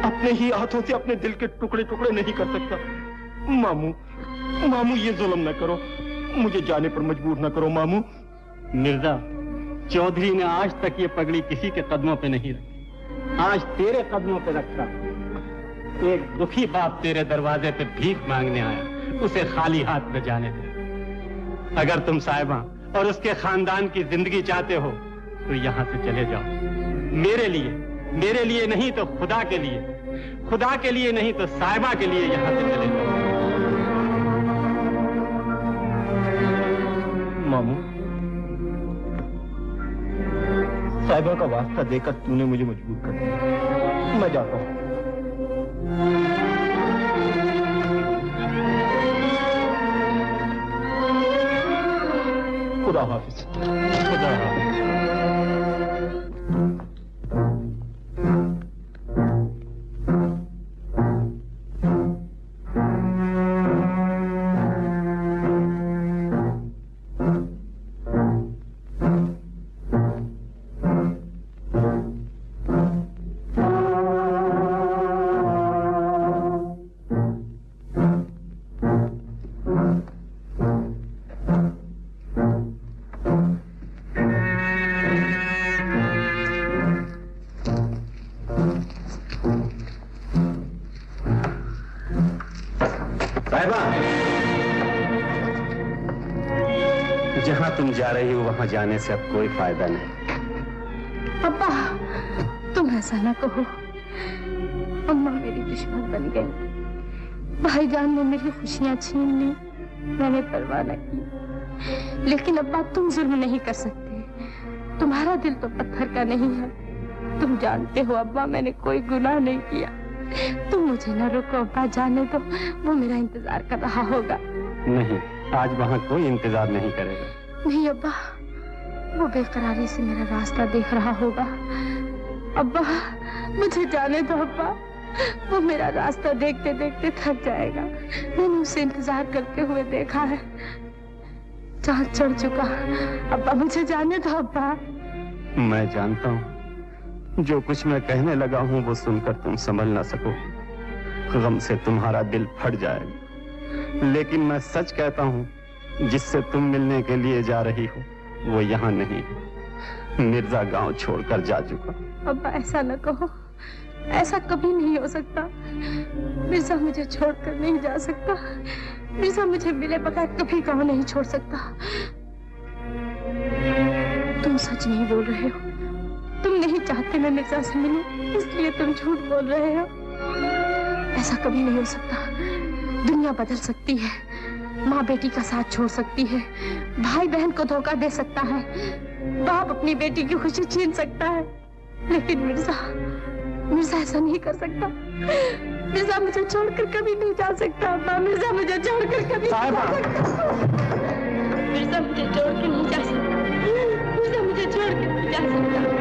अपने ही हाथों से अपने दिल के टुकड़े टुकड़े नहीं कर सकता। मामू, मामू ये जुल्म न करो, मुझे जाने पर मजबूर न करो मामू। मिर्जा, चौधरी ने आज तक ये पगड़ी किसी के कदमों पे नहीं रखी, आज तेरे कदमों पे रखा। एक दुखी बाप तेरे दरवाजे पे भीख मांगने आया, उसे खाली हाथ में जाने दे। अगर तुम साहिबा और उसके खानदान की जिंदगी चाहते हो तो यहाँ से चले जाओ। मेरे लिए नहीं तो खुदा के लिए, खुदा के लिए नहीं तो साहिबा के लिए यहाँ से चले जाओ। मामू, साहिबा का वास्ता देकर तूने मुझे मजबूर कर दिया। मैं जाता हूँ। खुदा हाफिज। खुदा हाफिज। जाने से अब कोई फायदा नहीं। पापा, तुम ऐसा ना कहो। अम्मा मेरी दुश्मन बन गई, भाईजान ने मेरी खुशियां छीन ली, मैंने परवाह न की। लेकिन अब्बा, तुम जुल्म नहीं कर सकते, तुम्हारा दिल तो पत्थर का नहीं है। तुम जानते हो अब्बा, मैंने कोई गुनाह नहीं किया। तुम मुझे न रोको अब्बा, जाने दो, वो मेरा इंतजार कर रहा होगा। नहीं, आज वहाँ कोई इंतजार नहीं करेगा। नहीं अब्बा, वो बेकरारी से मेरा रास्ता देख रहा होगा। अब्बा, मुझे जाने दो अब्बा, वो मेरा रास्ता देखते देखते थक जाएगा। मैंने उसे इंतजार करते हुए देखा है, चाँद चढ़ चुका। अब्बा, मुझे जाने दो अब्बा। मैं जानता हूँ जो कुछ मैं कहने लगा हूँ वो सुनकर तुम समझ ना सको, गम से तुम्हारा दिल फट जाएगा। लेकिन मैं सच कहता हूँ, जिससे तुम मिलने के लिए जा रही हो वो यहाँ नहीं, मिर्जा गांव छोड़कर जा चुका। अब्बा, ऐसा न कहो, ऐसा कभी नहीं हो सकता। मिर्जा मुझे छोड़कर नहीं जा सकता। मिर्जा मुझे मिले बगैर कभी गांव नहीं छोड़ सकता। तुम सच नहीं बोल रहे हो, तुम नहीं चाहते मैं मिर्जा से मिलूं, इसलिए तुम झूठ बोल रहे हो। ऐसा कभी नहीं हो सकता। दुनिया बदल सकती है, माँ बेटी का साथ छोड़ सकती है, भाई बहन को धोखा दे सकता है, बाप अपनी बेटी की खुशी छीन सकता है, लेकिन मिर्जा ऐसा नहीं कर सकता। मिर्जा मुझे छोड़कर कभी नहीं जा सकता। मिर्जा मुझे छोड़कर कभी नहीं जा सकता। मिर्जा मुझे छोड़कर नहीं जा सकता। मिर्जा मुझे छोड़कर नहीं जा सकता।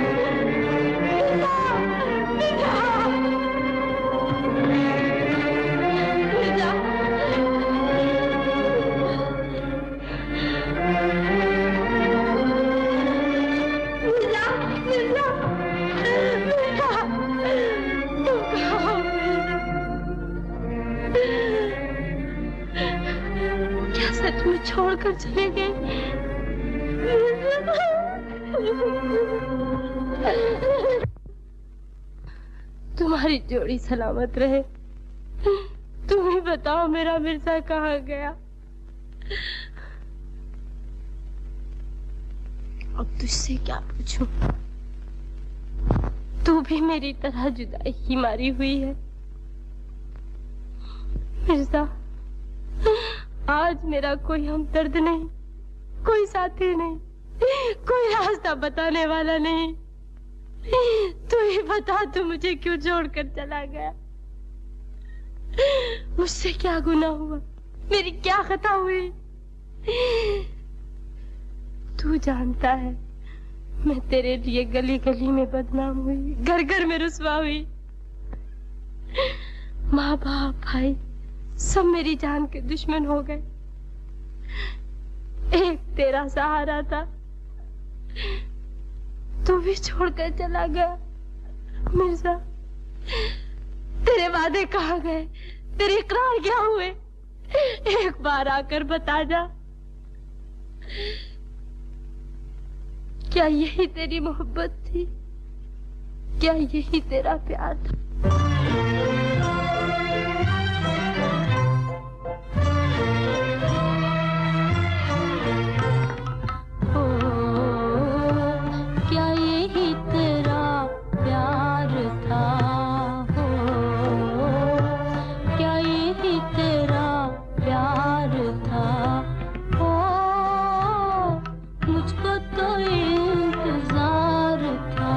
सच में छोड़कर चले गए। तुम्हारी जोड़ी सलामत रहे। तुम ही बताओ मेरा मिर्जा कहाँ गया। अब तुझसे क्या पूछूं? तू भी मेरी तरह जुदाई ही मारी हुई है। मिर्जा, आज मेरा कोई हमदर्द नहीं, कोई साथी नहीं, कोई रास्ता बताने वाला नहीं। तू ही बता, तू मुझे क्यों छोड़कर चला गया? मुझसे क्या गुनाह हुआ? मेरी क्या खता हुई? तू जानता है मैं तेरे लिए गली गली में बदनाम हुई, घर घर में रुसवा हुई। माँ बाप भाई सब मेरी जान के दुश्मन हो गए। एक तेरा सहारा था, तू भी छोड़कर चला गया। मिर्जा, तेरे वादे कहाँ गए? तेरे इकरार क्या हुए? एक बार आकर बता जा। क्या यही तेरी मोहब्बत थी? क्या यही तेरा प्यार था? क्या यही तेरा प्यार था? क्या यही तेरा प्यार था? मुझको तो इंतजार था,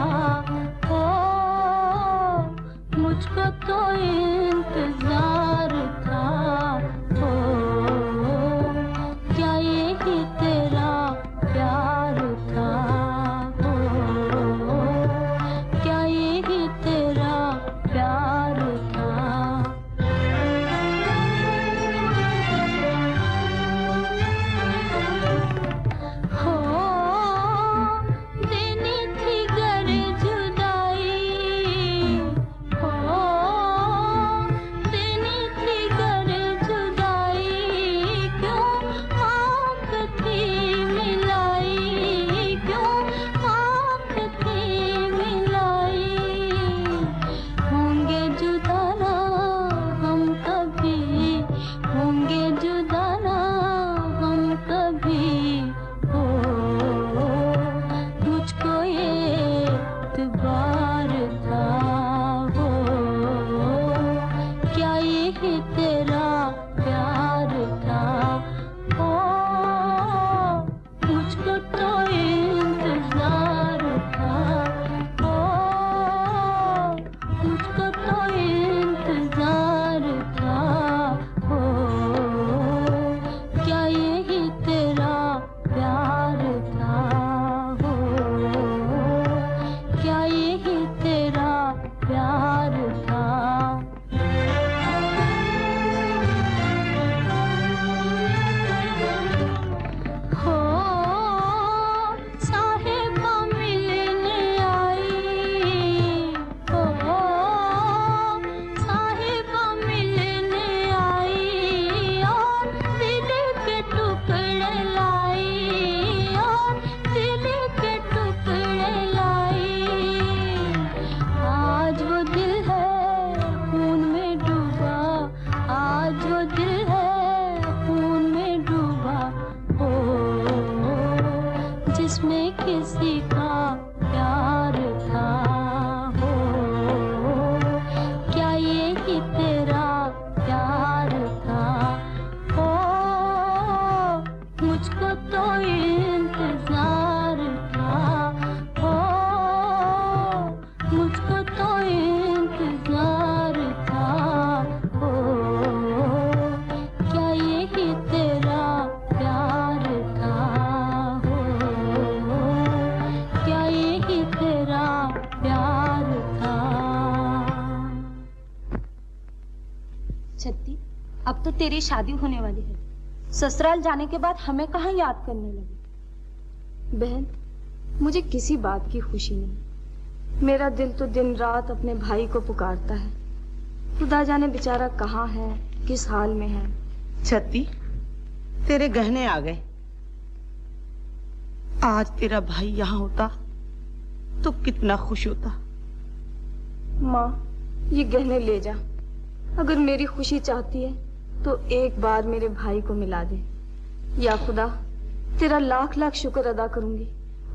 मुझको तो इंतजार था। क्या यही तेरा प्यार था? क्या यही तेरा प्यार था? हो देनी थी गर जुदाई, हो देनी थी गर जुदाई। क्यों आँख थी मिलाई, क्यों आँख थी मिलाई। होंगे जुदा ना हम कभी, होंगे जुदा ना हम कभी। हो मुझको ये एतबार था। हो क्या यही तेरा प्यार था? हो मुझको तो इंतजार था। हो मुझको तो इंतजार था। हो क्या यही तेरा प्यार था? हो क्या यही तेरा प्यार था? हो साहिबा मिलने आई, हो साहिबा मिलने आई और दिल के टुकड़े लाई, और दिल के टुकड़े लाई। आज वो दिल है खून में डूबा, आज वो दिल है खून में डूबा। हो जिसमें किसी का प्यार था। हो क्या यही तेरा प्यार था? हो मुझको तो इंतजार था। हो मुझको तो इंतजार था। हो क्या यही तेरा प्यार था? हो क्या यही तेरा प्यार था? छत्ती, अब तो तेरी शादी होने वाली है। ससुराल जाने के बाद हमें कहाँ याद करने लगी? बहन, मुझे किसी बात की खुशी नहीं। मेरा दिल तो दिन रात अपने भाई को पुकारता है। खुदा जाने बेचारा कहाँ है, किस हाल में है। छत्ती, तेरे गहने आ गए। आज तेरा भाई यहाँ होता तो कितना खुश होता। माँ, ये गहने ले जा। अगर मेरी खुशी चाहती है तो एक बार मेरे भाई को मिला दे। या खुदा, तेरा लाख लाख शुक्र अदा करूंगी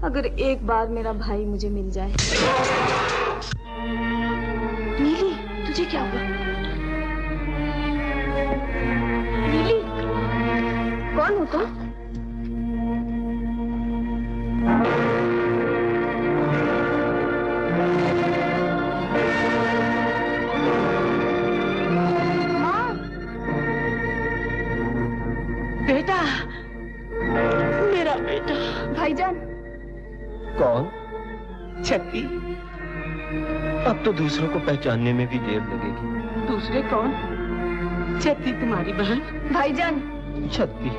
अगर एक बार मेरा भाई मुझे मिल जाए। नीली, तुझे क्या हुआ? नीली, कौन हो तुम? कौन? छत्ती। अब तो दूसरों को पहचानने में भी देर लगेगी। दूसरे कौन? छत्ती तुम्हारी बहन। भाईजान। छत्ती,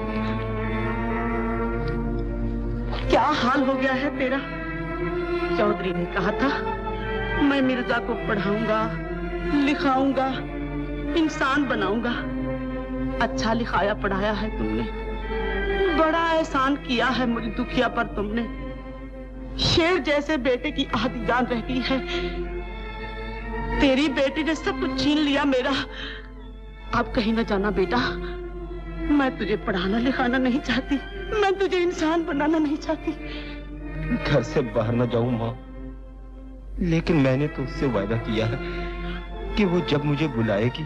क्या हाल हो गया है तेरा? चौधरी ने कहा था मैं मिर्जा को पढ़ाऊंगा, लिखाऊंगा, इंसान बनाऊंगा। अच्छा लिखाया पढ़ाया है तुमने, बड़ा एहसान किया है मुझे दुखिया पर तुमने। शेर जैसे बेटे की आधी जान रह गई है। तेरी बेटी ने सब कुछ छीन लिया मेरा। अब कहीं न जाना बेटा, मैं तुझे पढ़ाना लिखाना नहीं चाहती, मैं तुझे इंसान बनाना नहीं चाहती। घर से बाहर न जाऊं माँ, लेकिन मैंने तो उससे वादा किया है कि वो जब मुझे बुलाएगी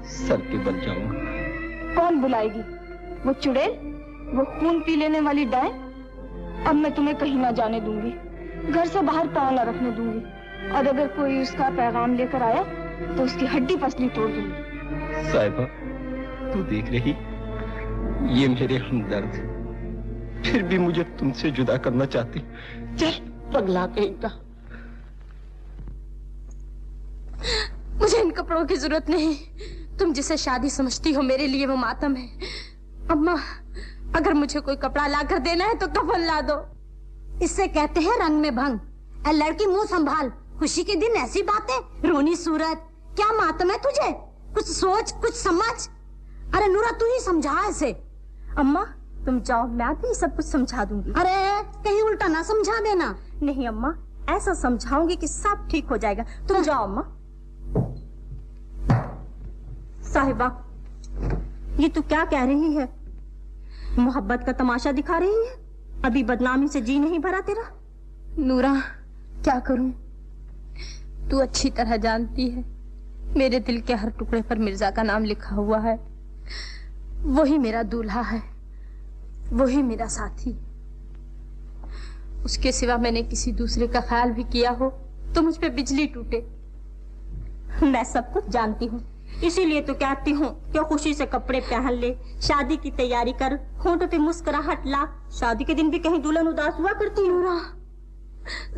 सर के बल जाऊंगा। कौन बुलाएगी? वो चुड़ैल, वो खून पी लेने वाली डाय? अब मैं तुम्हें कहीं ना जाने दूंगी, घर से बाहर पांव न रखने दूंगी, और अगर कोई उसका पैगाम लेकर आया तो उसकी हड्डी पसली तोड़ दूंगी। साहिबा, तू देख रही, ये मेरे हमदर्द, फिर भी मुझे तुमसे जुदा करना चाहती। चल पगला कहीं का। मुझे इन कपड़ों की जरूरत नहीं। तुम जिसे शादी समझती हो मेरे लिए वो मातम है। अम्मा, अगर मुझे कोई कपड़ा लाकर देना है तो कफन ला दो। इससे कहते हैं रंग में भंग। ए लड़की, मुंह संभाल। खुशी के दिन ऐसी बातें, रोनी सूरत। क्या मातम है तुझे? कुछ सोच, कुछ समझ। अरे नूरा, तू ही समझा इसे। अम्मा तुम जाओ, मैं भी सब कुछ समझा दूंगी। अरे कहीं उल्टा ना समझा देना। नहीं अम्मा, ऐसा समझाऊंगी कि सब ठीक हो जाएगा। तुम जाओ अम्मा। साहिबा, ये तू क्या कह रही है? मोहब्बत का तमाशा दिखा रही है? अभी बदनामी से जी नहीं भरा तेरा? नूरा, क्या करूं? तू अच्छी तरह जानती है मेरे दिल के हर टुकड़े पर मिर्जा का नाम लिखा हुआ है। वही मेरा दूल्हा है, वही मेरा साथी। उसके सिवा मैंने किसी दूसरे का ख्याल भी किया हो तो मुझ पे बिजली टूटे। मैं सब कुछ जानती हूँ, इसीलिए तो कहती हूँ कि खुशी से कपड़े पहन ले, शादी की तैयारी कर, होंठों पे मुस्कुराहट ला। शादी के दिन भी कहीं दुल्हन उदास हुआ करती है।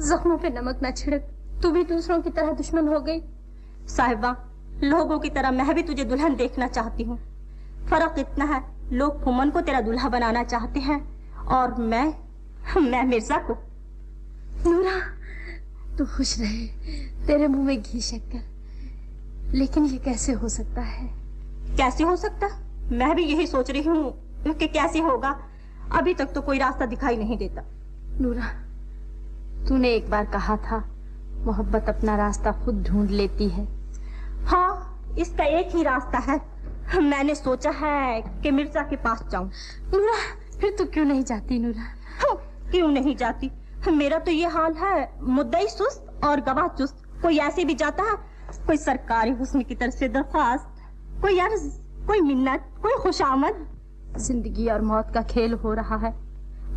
जख्मों पे नमक न छिड़क, तू भी दूसरों की तरह दुश्मन हो गई। साहिबा, लोगों की तरह मैं भी तुझे दुल्हन देखना चाहती हूँ। फर्क इतना है, लोग फुमन को तेरा दूल्हा बनाना चाहते हैं और मैं मिर्जा को। नूरा, तू खुश रहे, तेरे मुंह में घी शक्कर। लेकिन ये कैसे हो सकता है? कैसे हो सकता? मैं भी यही सोच रही हूँ कि कैसे होगा। अभी तक तो कोई रास्ता दिखाई नहीं देता। नूरा, तूने एक बार कहा था मोहब्बत अपना रास्ता खुद ढूंढ लेती है। हाँ, इसका एक ही रास्ता है। मैंने सोचा है कि मिर्जा के पास जाऊं। नूरा, फिर तू क्यों नहीं जाती? नूरा, क्यों नहीं जाती? मेरा तो ये हाल है, मुद्दई सुस्त और गवाह चुस्त। कोई ऐसे भी जाता है, कोई सरकारी हुस्न की तरफ से दरख्वास्त, कोई अर्ज, कोई मिन्नत, कोई खुशामद। जिंदगी और मौत का खेल हो रहा है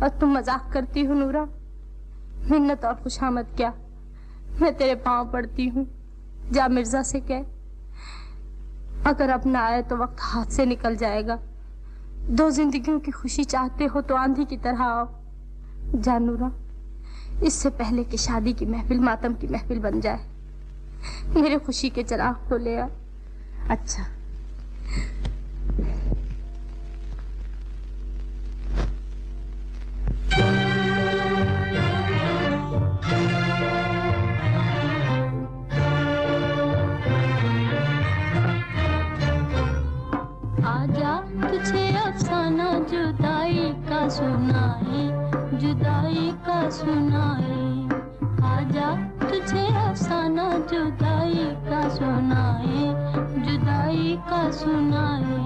और तुम मजाक करती हो। नूरा, मिन्नत और खुशामद क्या? मैं तेरे पांव पड़ती हूँ, जा मिर्जा से कह, अगर अब ना आए तो वक्त हाथ से निकल जाएगा। दो जिंदगियों की खुशी चाहते हो तो आंधी की तरह आओ। जा नूरा, इससे पहले कि शादी की महफिल मातम की महफिल बन जाए, मेरे खुशी के चिराग को ले आ। अच्छा। आजा तुझे अफसाना जुदाई का सुनाए, जुदाई का सुनाए। आजा तुझे अफसाना जुदाई का सुनाए, जुदाई का सुनाए।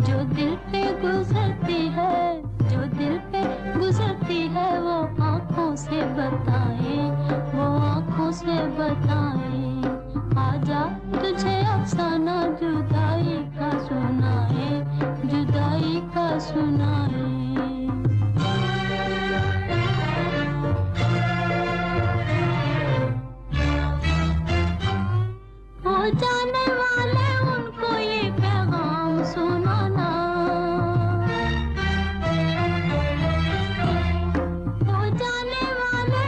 जो दिल पे गुजरती है, जो दिल पे गुजरती है, वो आँखों से बताए, वो आँखों से बताए। आजा तुझे अफसाना जुदाई का सुनाए, जुदाई का सुनाए। हो जाने वाले उनको ये पैगाम सुनाना, हो जाने वाले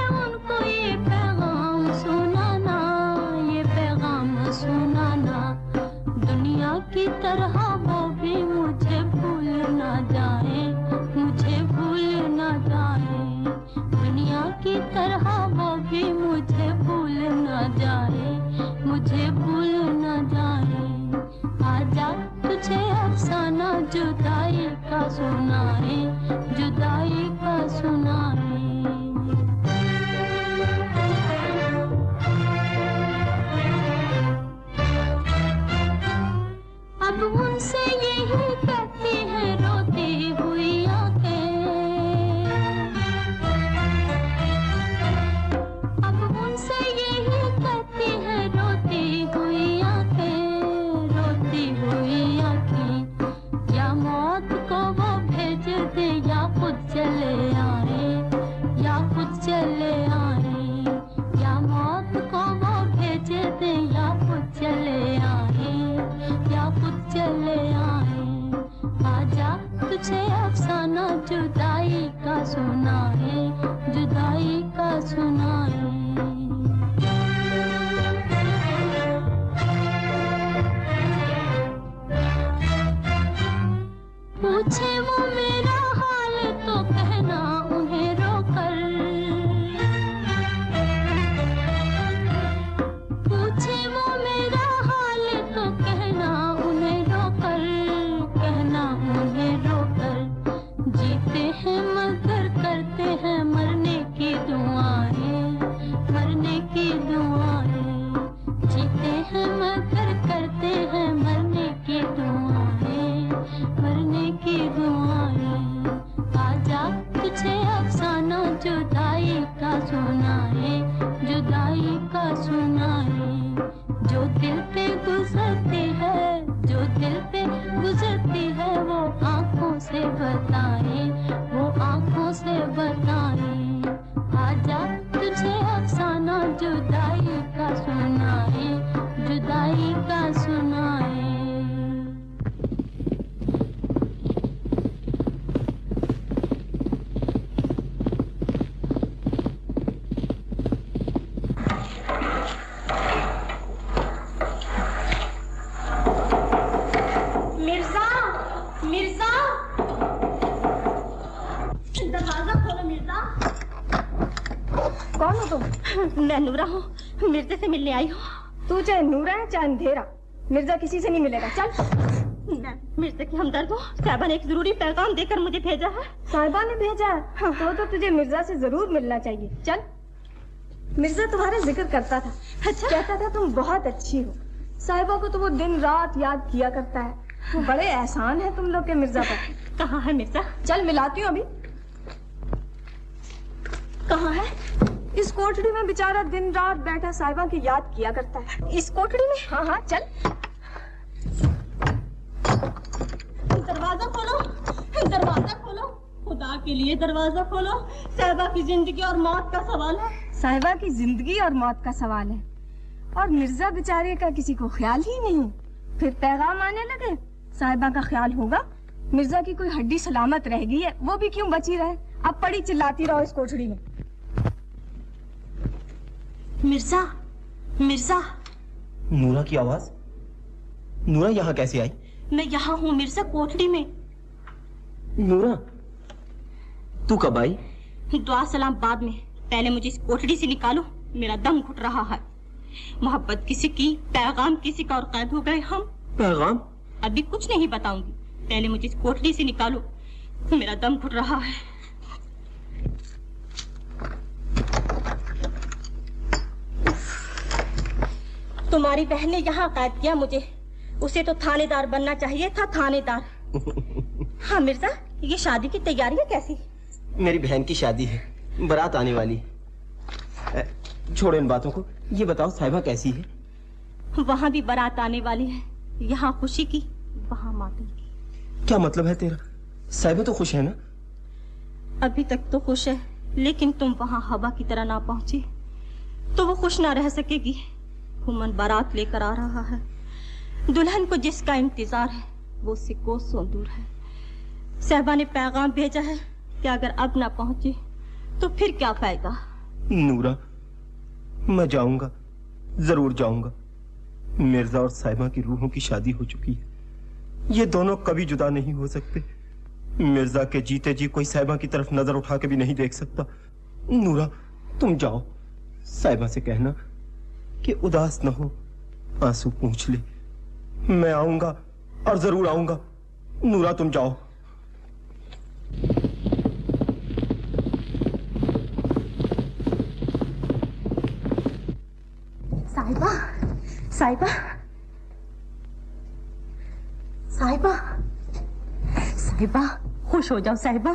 कौन हो तुम? मैं नूरा हूँ, मिर्जा से मिलने आई हूँ। तू चाहे नूरा है चाहे अंधेरा, मिर्जा किसी से नहीं मिलेगा। चल। मैं मिर्जा की हमदर्द हूँ। साहिबा ने एक जरूरी पैगाम देकर मुझे भेजा है। साहिबा ने भेजा है? तो तुझे मिर्जा से जरूर मिलना चाहिए। चल। मिर्जा तुम्हारा जिक्र करता था। अच्छा? कहता था तुम बहुत अच्छी हो। साहिबा को तो वो दिन रात याद किया करता है। बड़े एहसान है तुम लोग के मिर्जा पर। कहाँ है मिर्जा? चल मिलाती हूँ अभी। कहाँ है? इस कोठड़ी में बेचारा दिन रात बैठा साहिबा की याद किया करता है। इस कोठड़ी में? हाँ हाँ चल। दरवाजा खोलो, दरवाजा खोलो, खुदा के लिए दरवाजा खोलो। साहिबा की जिंदगी और मौत का सवाल है। साहिबा की जिंदगी और मौत का सवाल है, और मिर्जा बेचारे का किसी को ख्याल ही नहीं। फिर पैगाम आने लगे, साहिबा का ख्याल होगा मिर्जा की कोई हड्डी सलामत रह गई है, वो भी क्यों बची रहे। अब पड़ी चिल्लाती रहो इस कोठड़ी में। मिर्जा, मिर्जा। नूरा की आवाज? नूरा यहाँ कैसे आई? मैं यहाँ हूँ मिर्जा, कोठड़ी में। नूरा, तू कब आई? दुआ सलाम बाद में, पहले मुझे इस कोठड़ी से निकालो, मेरा दम घुट रहा है। मोहब्बत किसी की, पैगाम किसी का, और कैद हो गए हम। पैगाम? अभी कुछ नहीं बताऊंगी, पहले मुझे इस कोठड़ी से निकालो, मेरा दम घुट रहा है। तुम्हारी बहन ने यहाँ कैद किया मुझे, उसे तो थानेदार बनना चाहिए था, थानेदार। हाँ मिर्जा, ये शादी की तैयारियां कैसी? मेरी बहन की शादी है, बारात आने वाली है। छोड़ो इन बातों को, ये बताओ साहिबा कैसी है? वहाँ भी बारात आने वाली है, यहाँ खुशी की, वहाँ मातम की। क्या मतलब है तेरा? साहिबा तो खुश है ना? अभी तक तो खुश है, लेकिन तुम वहाँ हवा की तरह ना पहुँची तो वो खुश ना रह सकेगी। हुमन बारात लेकर आ रहा है, दुल्हन को जिसका इंतजार है वो उससे कोसों दूर है। साहिबा ने पैगाम भेजा है कि अगर अब ना पहुंची तो फिर क्या फायदा। नूरा, मैं जाऊंगा, जरूर जाऊंगा। मिर्जा और साहिबा की रूहों की शादी हो चुकी है, ये दोनों कभी जुदा नहीं हो सकते। मिर्जा के जीते जी कोई साहिबा की तरफ नजर उठा के भी नहीं देख सकता। नूरा, तुम जाओ, साहिबा से कहना कि उदास न हो, आंसू पूंछ ले। मैं आऊंगा और जरूर आऊंगा। नूरा, तुम जाओ। साहिबा, साहिबा, साहिबा, साहिबा, खुश हो जाओ साहिबा,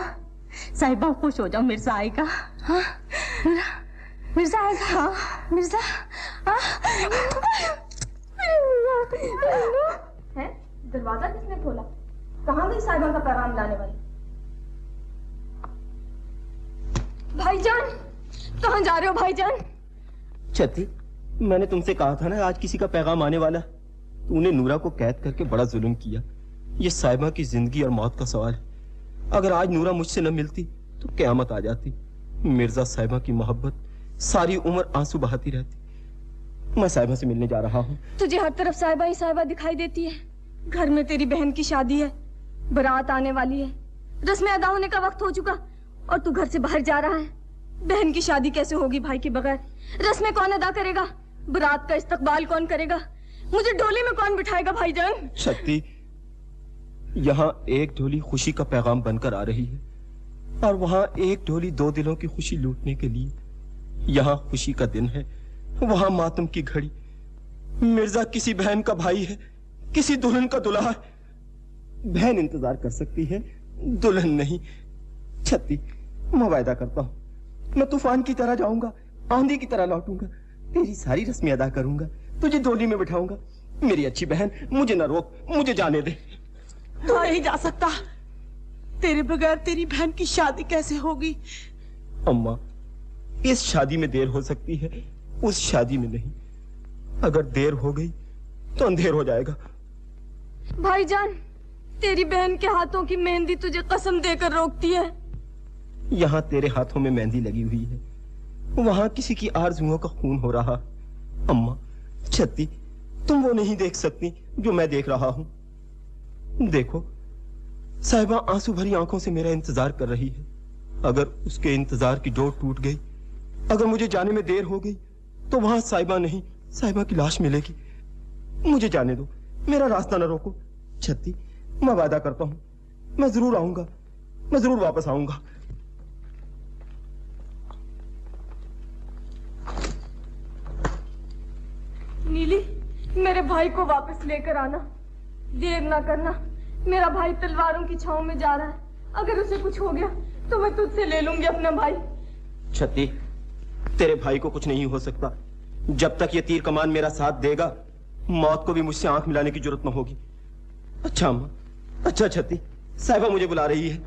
साहिबा खुश हो जाओ, मिर्जा आएगा। हाँ, मिर्जा आएगा? हाँ, मिर्जा। है? दरवाजा किसने खोला? कहाँ गई साहिबा का पैगाम लाने वाली? भाईजान, कहाँ जा रहे हो भाईजान? छती, मैंने तुमसे कहा था ना आज किसी का पैगाम आने वाला। तूने नूरा को कैद करके बड़ा जुल्म किया। ये साहिबा की जिंदगी और मौत का सवाल है। अगर आज नूरा मुझसे न मिलती तो क़यामत आ जाती। मिर्जा साहिबा की मोहब्बत सारी उम्र आंसू बहाती रहती। मैं साहिबा से मिलने जा रहा हूँ। तुझे हर तरफ साहिबा ही साहिबा दिखाई देती है। घर में तेरी बहन की शादी है, बारात आने वाली है, रस्में अदा होने का वक्त हो चुका और तू घर से बाहर जा रहा है। बहन की शादी कैसे होगी भाई के बगैर? रस्में कौन अदा करेगा? बारात का इस्तकबाल कौन करेगा? मुझे डोली में कौन बिठाएगा भाईजान? शक्ति, यहाँ एक ढोली खुशी का पैगाम बनकर आ रही है और वहाँ एक ढोली दो दिलों की खुशी लूटने के लिए। यहाँ खुशी का दिन है, वहाँ मातम की घड़ी। मिर्जा किसी बहन का भाई है, किसी दुल्हन का दुल्हा है। बहन इंतजार कर सकती है, दुल्हन नहीं। छत्ती, मैं वायदा करता हूँ, मैं तूफान की तरह जाऊंगा, आंधी की तरह लौटूंगा, तेरी सारी रस्में अदा करूंगा, तुझे डोली में बिठाऊंगा। मेरी अच्छी बहन, मुझे न रोक, मुझे जाने दे। तू नहीं जा सकता, तेरे बगैर तेरी बहन की शादी कैसे होगी? अम्मा, इस शादी में देर हो सकती है, उस शादी में नहीं। अगर देर हो गई तो अंधेर हो जाएगा। भाईजान, तेरी बहन के हाथों की मेहंदी तुझे कसम देकर रोकती है। यहाँ तेरे हाथों में मेहंदी लगी हुई है, वहां किसी की आरज़ुओं का खून हो रहा। अम्मा, छत्ती, तुम वो नहीं देख सकती जो मैं देख रहा हूं। देखो, साहिबा आंसू भरी आंखों से मेरा इंतजार कर रही है। अगर उसके इंतजार की डोर टूट गई अगर मुझे जाने में देर हो गई तो वहां साहिबा नहीं, साहिबा की लाश मिलेगी। मुझे जाने दो, मेरा रास्ता न रोको। छत्ती, मैं वादा करता हूं, मैं जरूर आऊंगा, मैं जरूर वापस आऊंगा। नीली, मेरे भाई को वापस लेकर आना, देर ना करना। मेरा भाई तलवारों की छांव में जा रहा है, अगर उसे कुछ हो गया तो मैं तुझसे ले लूंगी अपना भाई। छत्ती, तेरे भाई को कुछ नहीं हो सकता। जब तक ये तीर कमान मेरा साथ देगा, मौत को भी मुझसे आंख मिलाने की जरूरत न होगी। अच्छा अम्मा, अच्छा छत्ती, साहिबा मुझे बुला रही है।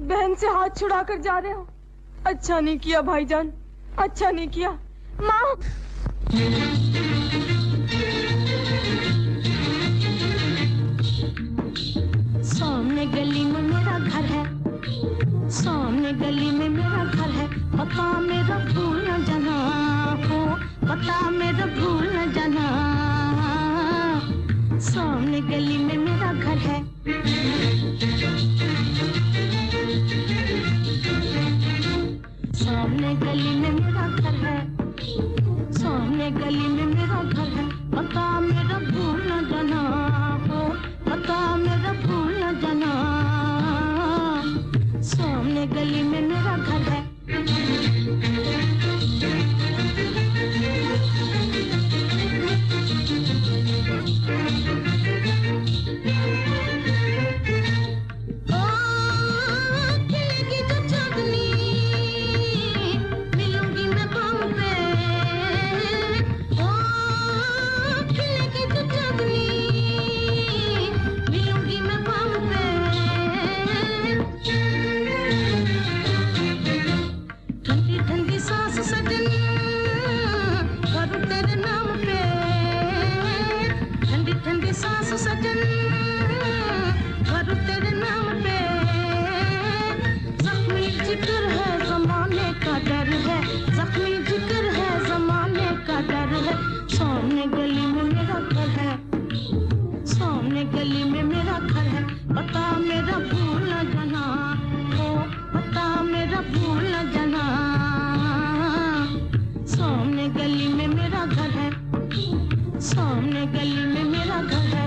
बहन से हाथ छुड़ा कर जा रहे हो, अच्छा नहीं किया भाईजान, अच्छा नहीं किया। माँ, सामने गली में मेरा घर है, सामने गली में मेरा घर है, पता मेरा भूल न जाना हो, पता मेरा भूल न जाना। सामने गली में मेरा घर है, सामने गली में मेरा घर है, सामने गली में मेरा घर है, पता मेरा भूल न जाना हो, पता मेरा भूल न जाना। सामने गली में मेरा घर है। सामने गली में मेरा घर है, सामने गली में मेरा घर है, पता मेरा भूल न जाना हो, पता मेरा भूल न जाना। सामने गली में मेरा घर है, सामने गली में मेरा घर है।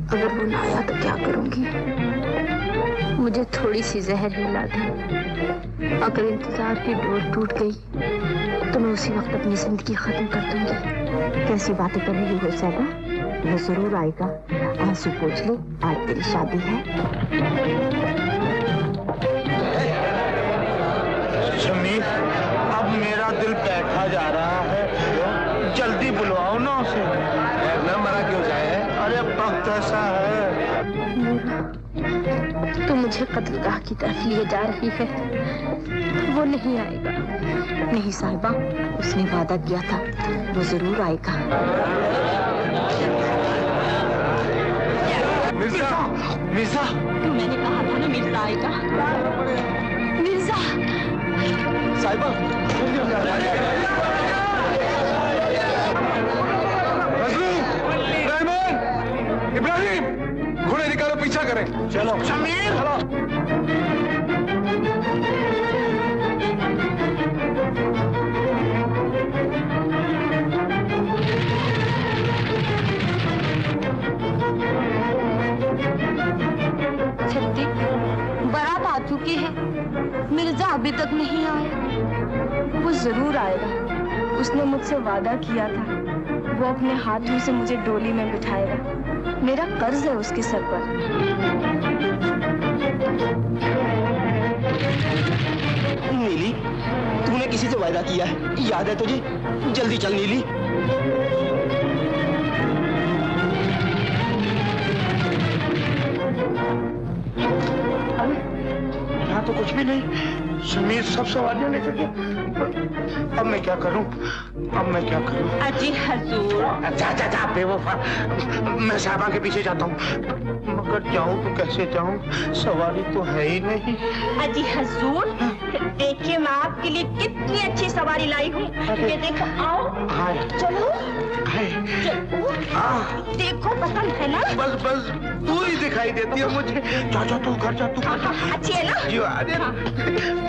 अगर वो ना आया तो क्या करूंगी? मुझे थोड़ी सी जहर हिला दे। अगर इंतजार की डोर टूट गई तो मैं उसी वक्त अपनी जिंदगी खत्म कर दूंगी। कैसी बातें कर रही हो साहिबा? वो जरूर आएगा, आंसू पोंछ ले, आज तेरी शादी है। समीर, अब मेरा दिल बैठा जा रहा है, जल्दी बुलवाओ ना उसे। न मरा क्यों जाए? अरे वक्त ऐसा है। तो मुझे कत्लगाह की तरफ लिए जा रही है, वो नहीं आएगा। नहीं साहिबा, उसने वादा किया था, वो जरूर आएगा। मिर्जा, मिर्जा, मैंने कहा था ना मिर्जा आएगा। मिर्जा, साहिबा, इब्राहिम, घोड़े निकालो, पीछा करें। चलो समीर, छत्ती, बारात आ चुकी है, मिर्जा अभी तक नहीं आया। वो जरूर आएगा, उसने मुझसे वादा किया था, वो अपने हाथों से मुझे डोली में बिठाएगा। मेरा कर्ज है उसके सर पर। नीली, तूने किसी से वादा किया है, याद है तुझे? जल्दी चल नीली। यहाँ तो कुछ भी नहीं। समीर सब सवारियां लेकर के अब मैं क्या करूं? अब मैं क्या करूं? अजी हजूर। जा जा जा बेवफा, मैं साहबा के पीछे जाता हूँ। मगर जाऊं तो कैसे जाऊं? सवारी तो है ही नहीं। अजी हजूर, देखिए मैं आपके लिए कितनी अच्छी सवारी लाई हूँ। ये देखो, आओ। हाय। चलो। हाय। देखो पसंद है ना? बस बस तू ही दिखाई देती है मुझे। जा जा तू घर जा, तू घर जा। अच्छी है ना? जी अरे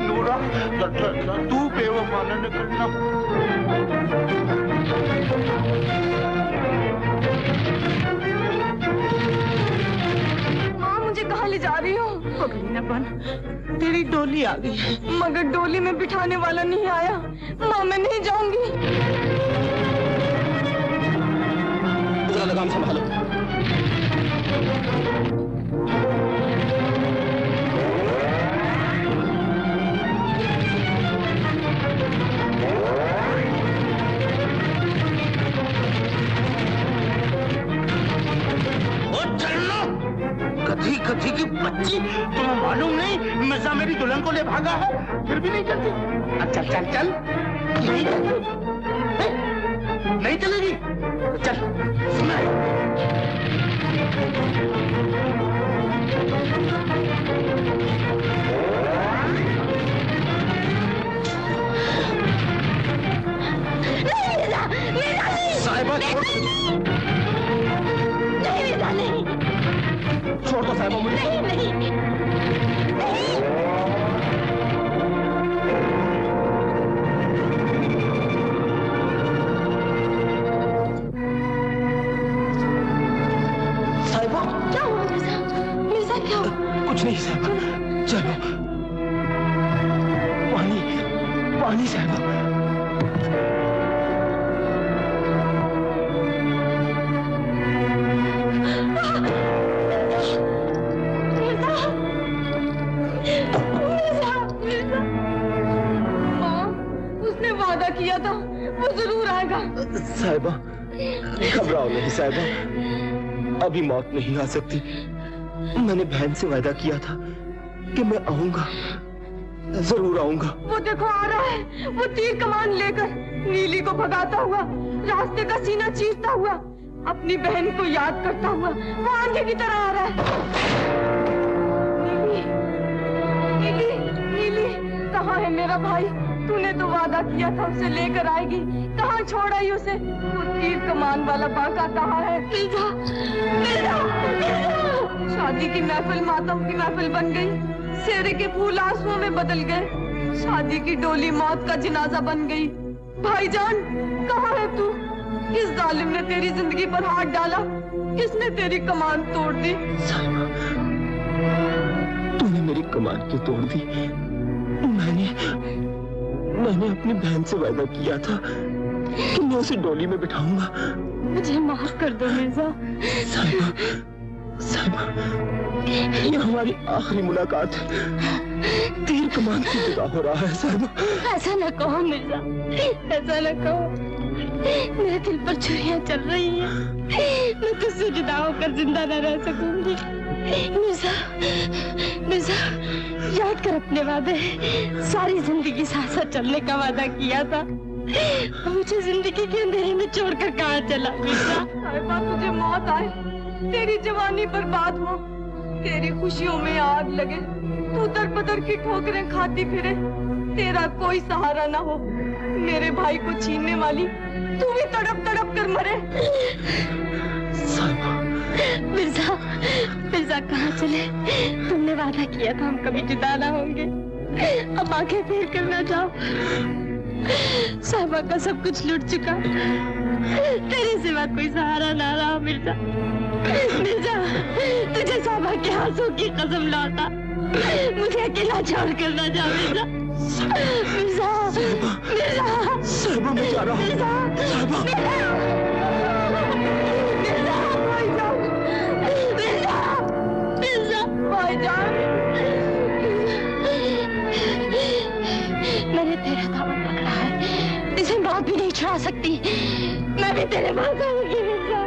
नूरा, तू बेवफा न निकलना। माँ मुझे कहाँ ले जा रही हो? पगली न बन, तेरी डोली आ गई है। मगर डोली में बिठाने वाला नहीं आया। माँ मैं नहीं जाऊंगी। जरा लगाम संभालो। कथी कथी की बच्ची, तुम्हें मालूम नहीं मिर्जा मेरी दुल्हन को ले भागा है, फिर भी नहीं चलती। चल चल चल, नहीं चलती, नहीं चलेगी, चल सुना। साहिबा नहीं, छोड़ दो साहिबा मुझे। नहीं। साहिबा क्या हुआ मिर्जा? मिर्जा क्या हुआ? कुछ नहीं साहिबा, चलो। पानी पानी साहिबा। किया था वो जरूर आएगा। साहिबा घबराओ नहीं साहिबा, अभी मौत नहीं आ सकती। मैंने बहन से वादा किया था कि मैं आऊंगा, जरूर आऊंगा। वो देखो आ रहा है, वो तीर कमान लेकर नीली को भगाता हुआ, रास्ते का सीना चीरता हुआ, अपनी बहन को याद करता हुआ वो आंधी की तरह आ रहा है। नीली, नीली, नीली, कहाँ है मेरा भाई? तूने तो वादा किया था उसे लेकर आएगी, कहाँ छोड़ आई उसे? वो तीर कमान वाला बाका कहाँ है? मिर्जा, मिर्जा, मिर्जा। शादी की महफिल मातम की महफिल बन गई, सेहरे के फूल आंसुओं में बदल गए, शादी की डोली मौत का जनाजा बन गई। भाईजान कहाँ है तू? किस जालिम ने तेरी जिंदगी पर हाथ डाला? किसने तेरी कमान तोड़ दी? साहिबा, तूने मेरी कमान क्यों तोड़ दी? मैंने अपनी बहन से वादा किया था कि मैं उसे डोली में बिठाऊंगा। मुझे माफ कर दो मिर्जा। साहिबा, साहिबा, ये हमारी आखिरी मुलाकात है। तीर कमान से जुदा हो रहा है साहिबा। ऐसा न कहो मिर्जा, ऐसा न कहो। मेरे दिल पर छुरियां चल रही हैं। मैं तुझसे जुदा होकर जिंदा न रह सकूंगी। मिर्जा, मिर्जा, याद कर अपने वादे। सारी जिंदगी साथ साथ चलने का वादा किया था। मुझे जिंदगी के अंधेरे में छोड़कर कहाँ चला मिर्जा? साहिबा तुझे मौत आए, तेरी जवानी बर्बाद हो, तेरी खुशियों में आग लगे, तू दर-बदर की ठोकरें खाती फिरे, तेरा कोई सहारा ना हो, मेरे भाई को छीनने वाली तू भी तड़प तड़प कर मरे। मिर्जा, मिर्जा कहाँ चले? तुमने वादा किया था हम कभी जुदा ना होंगे, अब आंखें फेर कर ना जाओ। साहिबा का सब कुछ लुट चुका, तेरे सिवा कोई सहारा ना रहा मिर्जा। मिर्जा, तुझे साहिबा के आंसू की कसम लौटा, मुझे अकेला छोड़ कर ना जा मिर्जा। मिर्जा, मिर्जा, साहिबा मैं जा रहा हूँ। मिर्जा, मैंने तेरा दामन पकड़ा है, इसे मौत भी नहीं छुड़ा सकती। मैं भी तेरे पास आऊंगी मिर्जा।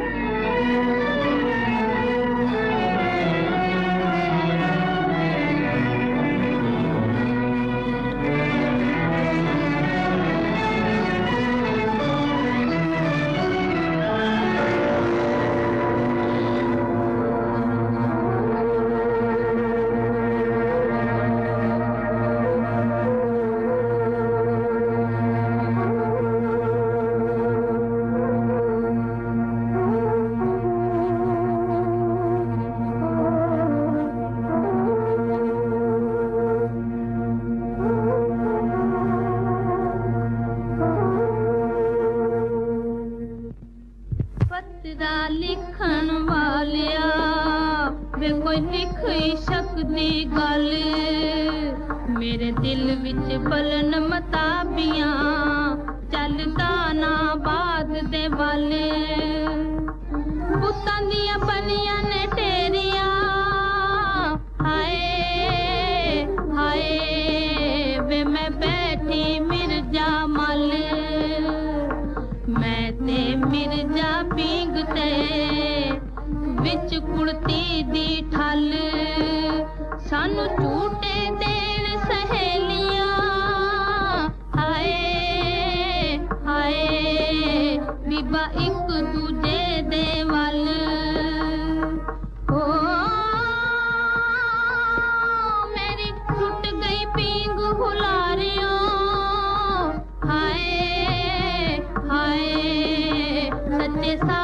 लिखन वालिया वे कोई लिख ही सकदी गल मेरे दिल विच बलन मताबियां चलदा ना बाद दे वाले पुत्तां दियां बनियां ने टेरियां हाय हाय वे मैं बैठी मिर्जा मल मैं ते मिर्जा पींगते विच कुड़ती दी ठल सानू झूठे देन सहेलियां हाय हाय बीबा एक दूजे दे वल ओ मेरी टूट गई पींग हुलारियों हाय हाय सच्चे सा